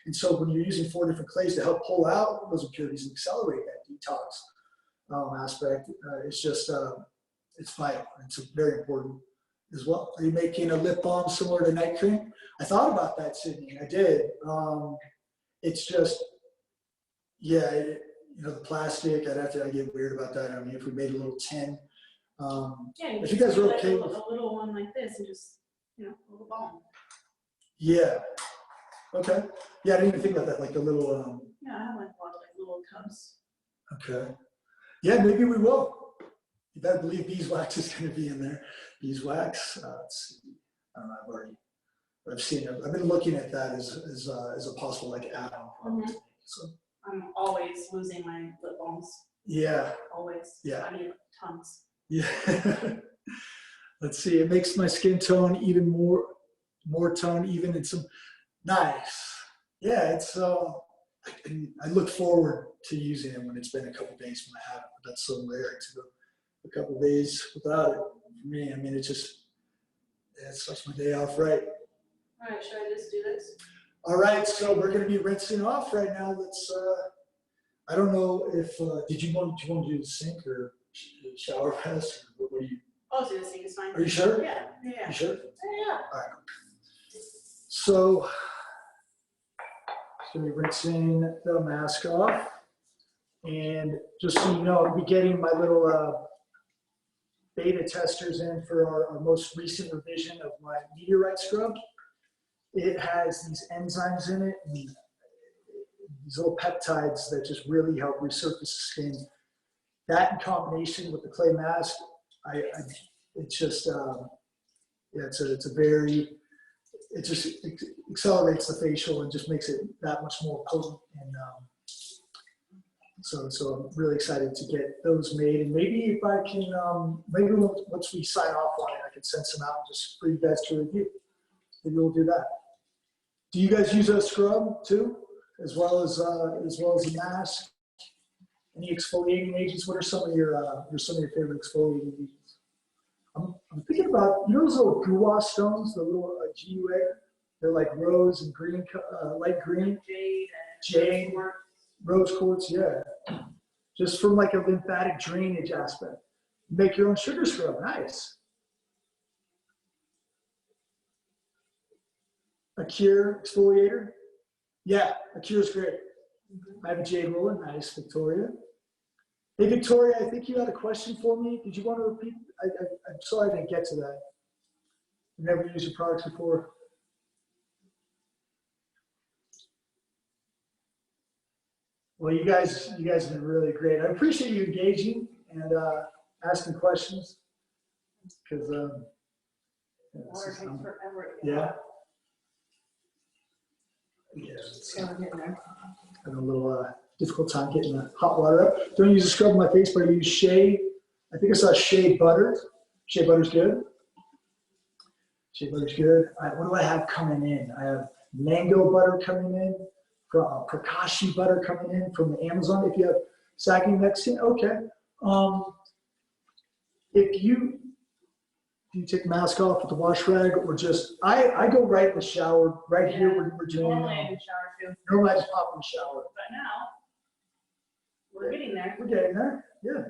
And so when you're using 4 different clays to help pull out those impurities and accelerate that detox aspect, it's just, it's vital. It's very important as well. Are you making a lip balm similar to night cream? I thought about that, Sydney. I did. It's just, yeah, the plastic, I get weird about that. I mean, if we made a little tin. Yeah, if you guys are okay like with a little one like this and just, a little balm. Yeah. Okay. Yeah, I didn't even think about that, like a little. Yeah, I have like a lot of like little tubs. Okay. Yeah, maybe we will. You better believe beeswax is going to be in there. Beeswax. Let's see. I don't know. I've seen it. I've been looking at that as a possible like add-on product. Mm-hmm. So I'm always losing my lip balms. yeah. Always. Yeah. I need tons. Yeah. Let's see. It makes my skin tone even more tone even in some. Nice. Yeah, it's I look forward to using it when it's been a couple days when I haven't. But that's so rare to go a couple days without it. For me, I mean, it starts my day off right. All right, should I just do this? All right, so we're going to be rinsing off right now. Let's. I don't know if do you want to do the sink or shower pass or what do you? I'll do this thing, it's fine. Are you sure? Yeah, yeah. You sure? Yeah. All right. So, be rinsing the mask off, and just so you know, I'll be getting my little beta testers in for our most recent revision of my meteorite scrub. It has these enzymes in it, and these little peptides that just really help resurface the skin. That in combination with the clay mask, it's just, yeah, it just accelerates the facial and just makes it that much more potent. And so I'm really excited to get those made. And maybe if I can, maybe once we sign off on it, I can send some out just for you guys to review. Maybe we'll do that. Do you guys use a scrub too, as well as a mask? Any exfoliating agents? What are some of your favorite exfoliating agents? I'm thinking about, you know those little gouache stones, the little GUA? They're like rose and green, light green. Jade. Rose quartz, yeah. Just from like a lymphatic drainage aspect. Make your own sugar scrub, nice. A Cure exfoliator? Yeah, a Cure is great. I have a jade roller, nice, Victoria. Hey, Victoria, I think you had a question for me. Did you want to repeat? I'm sorry I didn't get to that. I've never used your products before. Well, you guys have been really great. I appreciate you engaging and asking questions because yeah. Yeah, having a little difficult time getting the hot water up. Don't use a scrub on my face, but I use shea. I think I saw shea butter. Shea butter's good. Shea butter's good. What do I have coming in? I have mango butter coming in, from Prakashi butter coming in from Amazon. If you have sagging neck skin, okay. If you take the mask off with the wash rag, or just I go right in the shower. Right here, we're doing. Normally in the shower too. Normally I just pop in the shower. But now we're getting there. We're getting there. Yeah.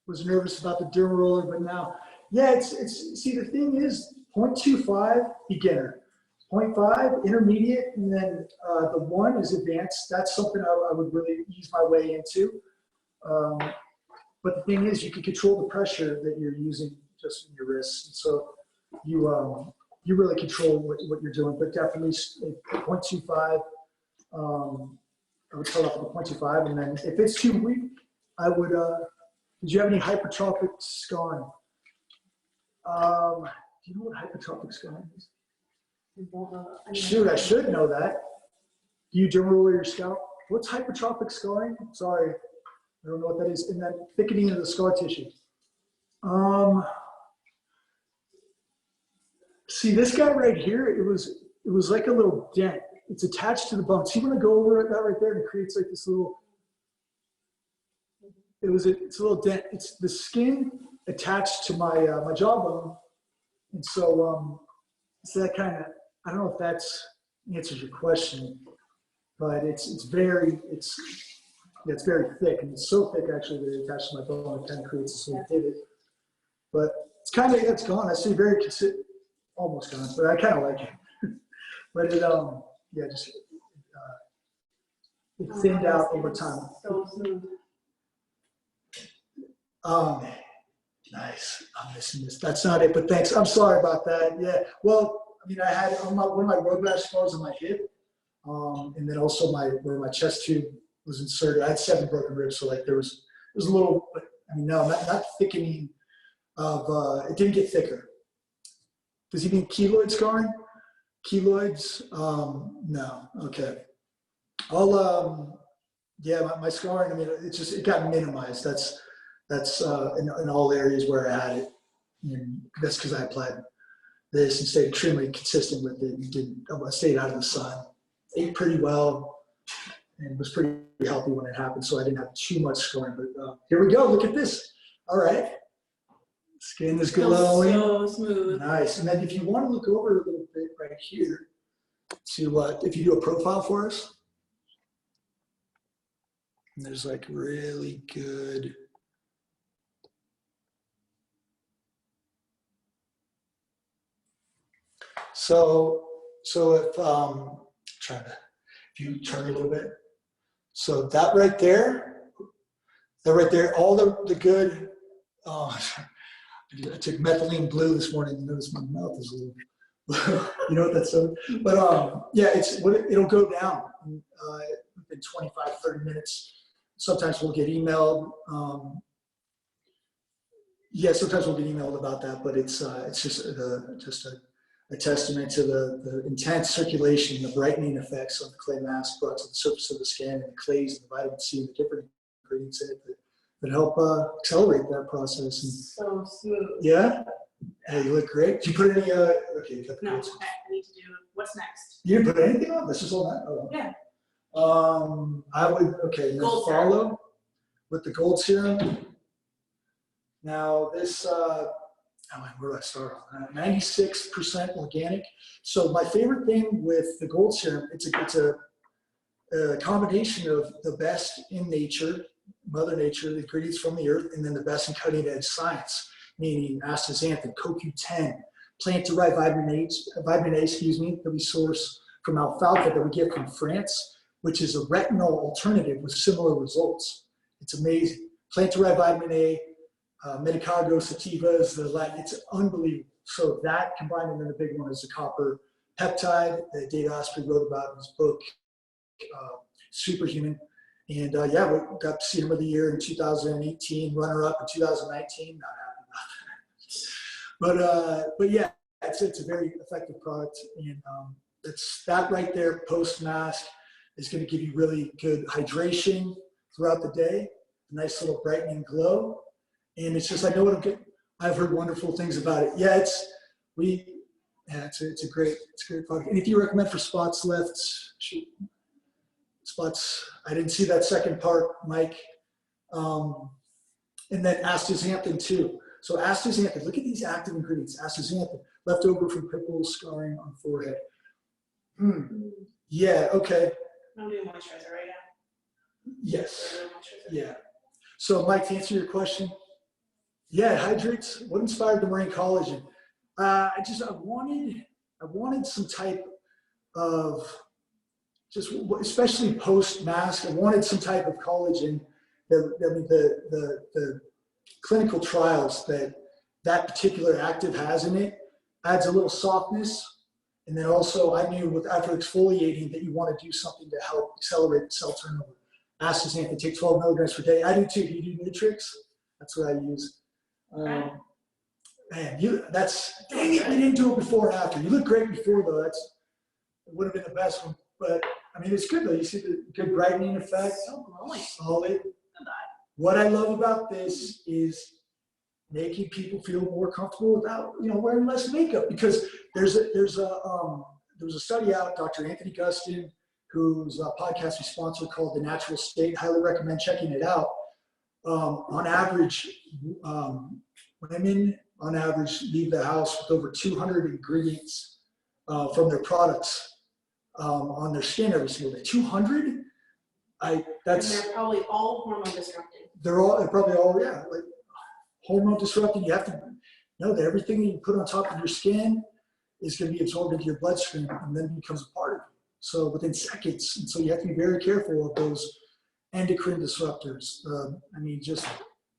Was nervous about the derma roller, but now, yeah. It's see, the thing is 0.25 beginner, 0.5 intermediate, and then the 1 is advanced. That's something I would really ease my way into. But the thing is, you can control the pressure that you're using just in your wrists. And so you really control what you're doing. But definitely 0.25, I would start off with a 0.25. And then if it's too weak, I would, did you have any hypertrophic scarring? Do you know what hypertrophic scarring is? Shoot, I should know that. Do you derma roll your scalp? What's hypertrophic scarring? Sorry. I don't know what that is. And then thickening of the scar tissue. See this guy right here, it was like a little dent. It's attached to the bone. See when I go over that right there and it creates like this little, it's a little dent. It's the skin attached to my my jawbone. And so that kind of, I don't know if that's answers your question, but it's very thick, and it's so thick actually that it attaches to my bone. It kind of creates this little pivot. But it's gone. I see very almost gone, but I kind of like it. But it just it thinned out over time. So smooth. Nice. I'm missing this. That's not it, but thanks. I'm sorry about that. Yeah. Well, I mean, I had one of my road rash scars on my hip, and then also where my chest tube was inserted. I had 7 broken ribs, so like there was a little, but I mean, no, not thickening of. It didn't get thicker. Does he mean keloid scarring? Keloids? No. Okay. I'll yeah, my scarring. I mean, it got minimized. That's in all areas where I had it. And that's because I applied this and stayed extremely consistent with it. I stayed out of the sun, ate pretty well, and was pretty healthy when it happened, so I didn't have too much scoring. But here we go. Look at this. All right. Skin is glowing. So smooth. Nice. And then if you want to look over a little bit right here to if you do a profile for us, and there's like really good. So if if you turn a little bit, so that right there, all the good. I took methylene blue this morning. You notice my mouth is a little. You know what that's so. But yeah, it'll go down in 25, 30 minutes. Sometimes we'll get emailed. Yeah, sometimes we'll get emailed about that, but it's just a testament to the intense circulation, the brightening effects of the clay mask brought to the surface of the skin, and the clays and the vitamin C and the different ingredients in it that help accelerate that process. And, so smooth. yeah? Hey, you look great. Did you put any, okay, you got the No, I gold. need to do, what's next? You didn't put anything on? This is all that? Oh. Yeah. I would, okay, then Gold follow serum. with the gold serum. Now this, where do I start on? 96% organic. So my favorite thing with the gold serum, it's a combination of the best in nature, Mother Nature, the ingredients from the earth, and then the best in cutting edge science, meaning astaxanthin, CoQ10, plant-derived vitamin A, that we source from alfalfa that we get from France, which is a retinol alternative with similar results. It's amazing. Plant-derived vitamin A, medicago sativas, it's unbelievable. So that combined, and then the big one is the copper peptide that Dave Asprey wrote about in his book, Superhuman. And yeah, we got Serum of the Year in 2018, runner-up in 2019. Not happy about that. But yeah, it's a very effective product, and that right there, post-mask, is going to give you really good hydration throughout the day, a nice little brightening glow. And it's just, I know what I'm getting. I've heard wonderful things about it. Yeah, it's a great product. Anything you recommend for spots left? Shoot. Spots, I didn't see that second part, Mike. And then astaxanthin too. So astaxanthin, look at these active ingredients. Astaxanthin, left over from pimples, scarring on forehead. Yeah, okay. I'm doing moisturizer right now. Yes. Yeah. So Mike, to answer your question, yeah, it hydrates. What inspired the marine collagen? I wanted some type of, just especially post-mask, I wanted some type of collagen the clinical trials that particular active has in it adds a little softness. And then also I knew after exfoliating that you want to do something to help accelerate cell turnover. Astaxanthin, take 12 milligrams per day. I do too. You do Nutrix? That's what I use. Man, dang it, we didn't do it before and after. You look great before though. It would have been the best one. But I mean, it's good though. You see the good brightening effect. So glowing. Solid. What I love about this is making people feel more comfortable without, wearing less makeup. Because there was a study out, Dr. Anthony Gustin, whose podcast we sponsor called The Natural State. Highly recommend checking it out. On average, women on average leave the house with over 200 ingredients from their products on their skin every single day. 200? And they're probably all hormone disrupting. They're probably all, yeah, like hormone disrupting. You have to know that everything that you put on top of your skin is going to be absorbed into your bloodstream and then becomes a part of you. So within seconds. And so you have to be very careful of those endocrine disruptors. Just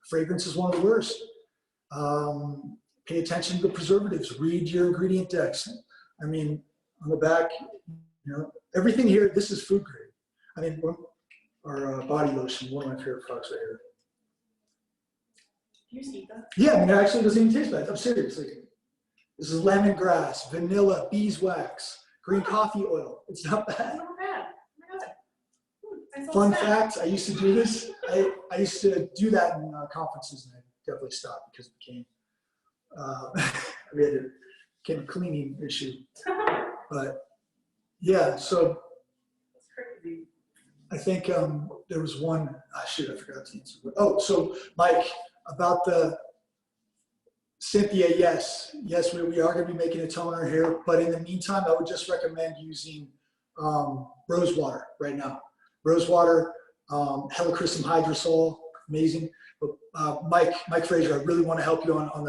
fragrance is one of the worst. Pay attention to the preservatives. Read your ingredient decks. On the back, everything here, this is food grade. Our body lotion, one of my favorite products right here. Do you see that? Yeah, it actually doesn't even taste bad. I'm serious. This is lemongrass, vanilla, beeswax, green coffee oil. It's not bad. It's not bad. Oh my God. Nice Fun little snack. fact, I used to do this. I used to do that in conferences, and I definitely stopped because it became, became a cleaning issue. But yeah, so That's crazy. I think there was one, shoot, I forgot to answer. Oh, so Mike, about the Cynthia, yes, we are going to be making a toner here, but in the meantime, I would just recommend using rose water right now. Rose water, helichrysum hydrosol, amazing. But Mike Fraser, I really want to help you on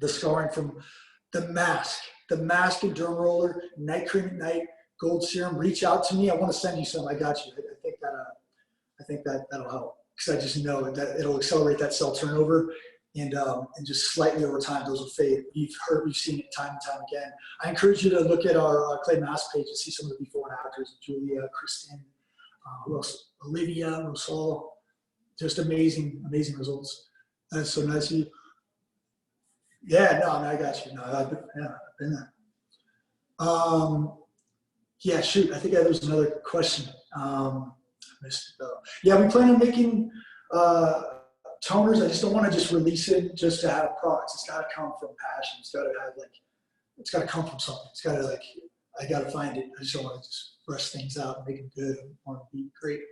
the scarring from the mask and derm roller, night cream at night, gold serum. Reach out to me. I want to send you some. I got you. I think that'll help because I just know that it'll accelerate that cell turnover. And just slightly over time, those will fade. We've seen it time and time again. I encourage you to look at our Clay Mask page and see some of the before and afters. Julia, Kristen, who else? Olivia, Rosal, just amazing results. That's so nice of you. Yeah, no, I got you. No, I've been there. Yeah, shoot, I think there was another question. I missed it though. Yeah, we plan on making toners. I just don't want to just release it just to have products. It's got to come from passion. It's got to have it's got to come from something. It's got to I got to find it. I just don't want to just rush things out and make them good. I want to be great.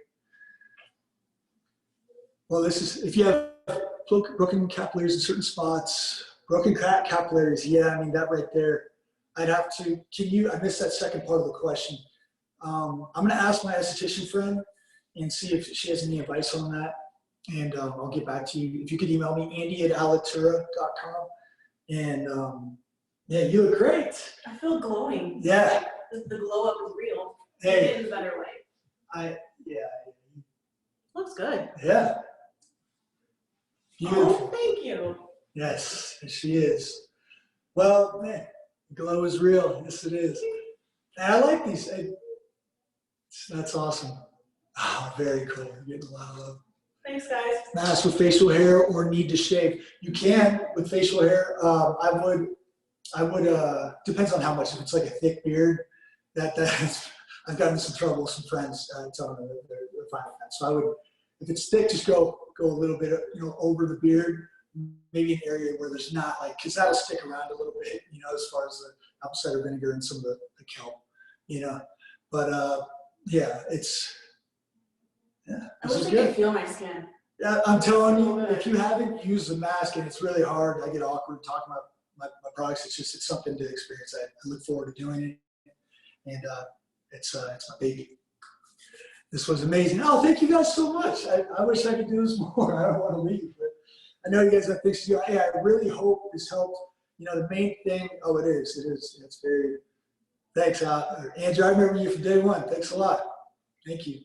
Well, this is, if you have broken capillaries in certain spots, broken capillaries, yeah, I mean, that right there, I'd have to, I missed that second part of the question. I'm going to ask my esthetician friend and see if she has any advice on that. And I'll get back to you. If you could email me, andy@alitura.com. And yeah, you look great. I feel glowing. Yeah. The glow up is real. Hey. In a better way. Yeah. Looks good. Yeah. Beautiful. Oh, thank you. Yes, she is. Well, man, the glow is real. Yes, it is. And I like these. That's awesome. Oh, very cool. You're getting a lot of love. Thanks, guys. Mask with facial hair or need to shave. You can with facial hair. I would, depends on how much. If it's like a thick beard, that's, I've gotten into some trouble with some friends telling me that they're fine with that. So I would, if it's thick, just go a little bit, over the beard, maybe an area where there's not because that'll stick around a little bit, as far as the apple cider vinegar and some of the kelp, But yeah, this I wish is I good. could feel my skin. Yeah, I'm telling you, if you haven't used the mask, and it's really hard, I get awkward talking about my products. It's something to experience. I look forward to doing it, and it's my baby. This was amazing. Oh, thank you guys so much. I wish I could do this more. I don't want to leave, but I know you guys have things to do. Hey, I really hope this helped. The main thing. Oh, it is. It's very. Thanks, Andrew. I remember you from day one. Thanks a lot. Thank you.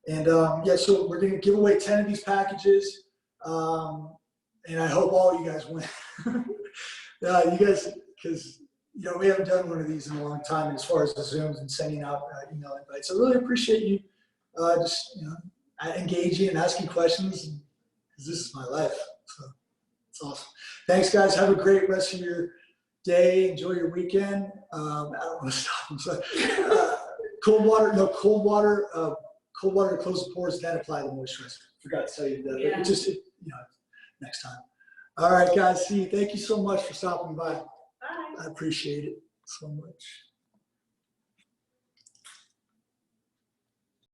And yeah, so we're going to give away 10 of these packages, and I hope all you guys win. You guys, because we haven't done one of these in a long time as far as the Zooms and sending out email invites. I really appreciate you just engaging and asking questions, because this is my life. So it's awesome. Thanks, guys. Have a great rest of your day. Enjoy your weekend. I don't want to stop. I'm sorry. Cold water to close the pores, then apply the moisturizer. Forgot to tell you that. Yeah. Next time. All right, guys. See you. Thank you so much for stopping by. Bye. I appreciate it so much.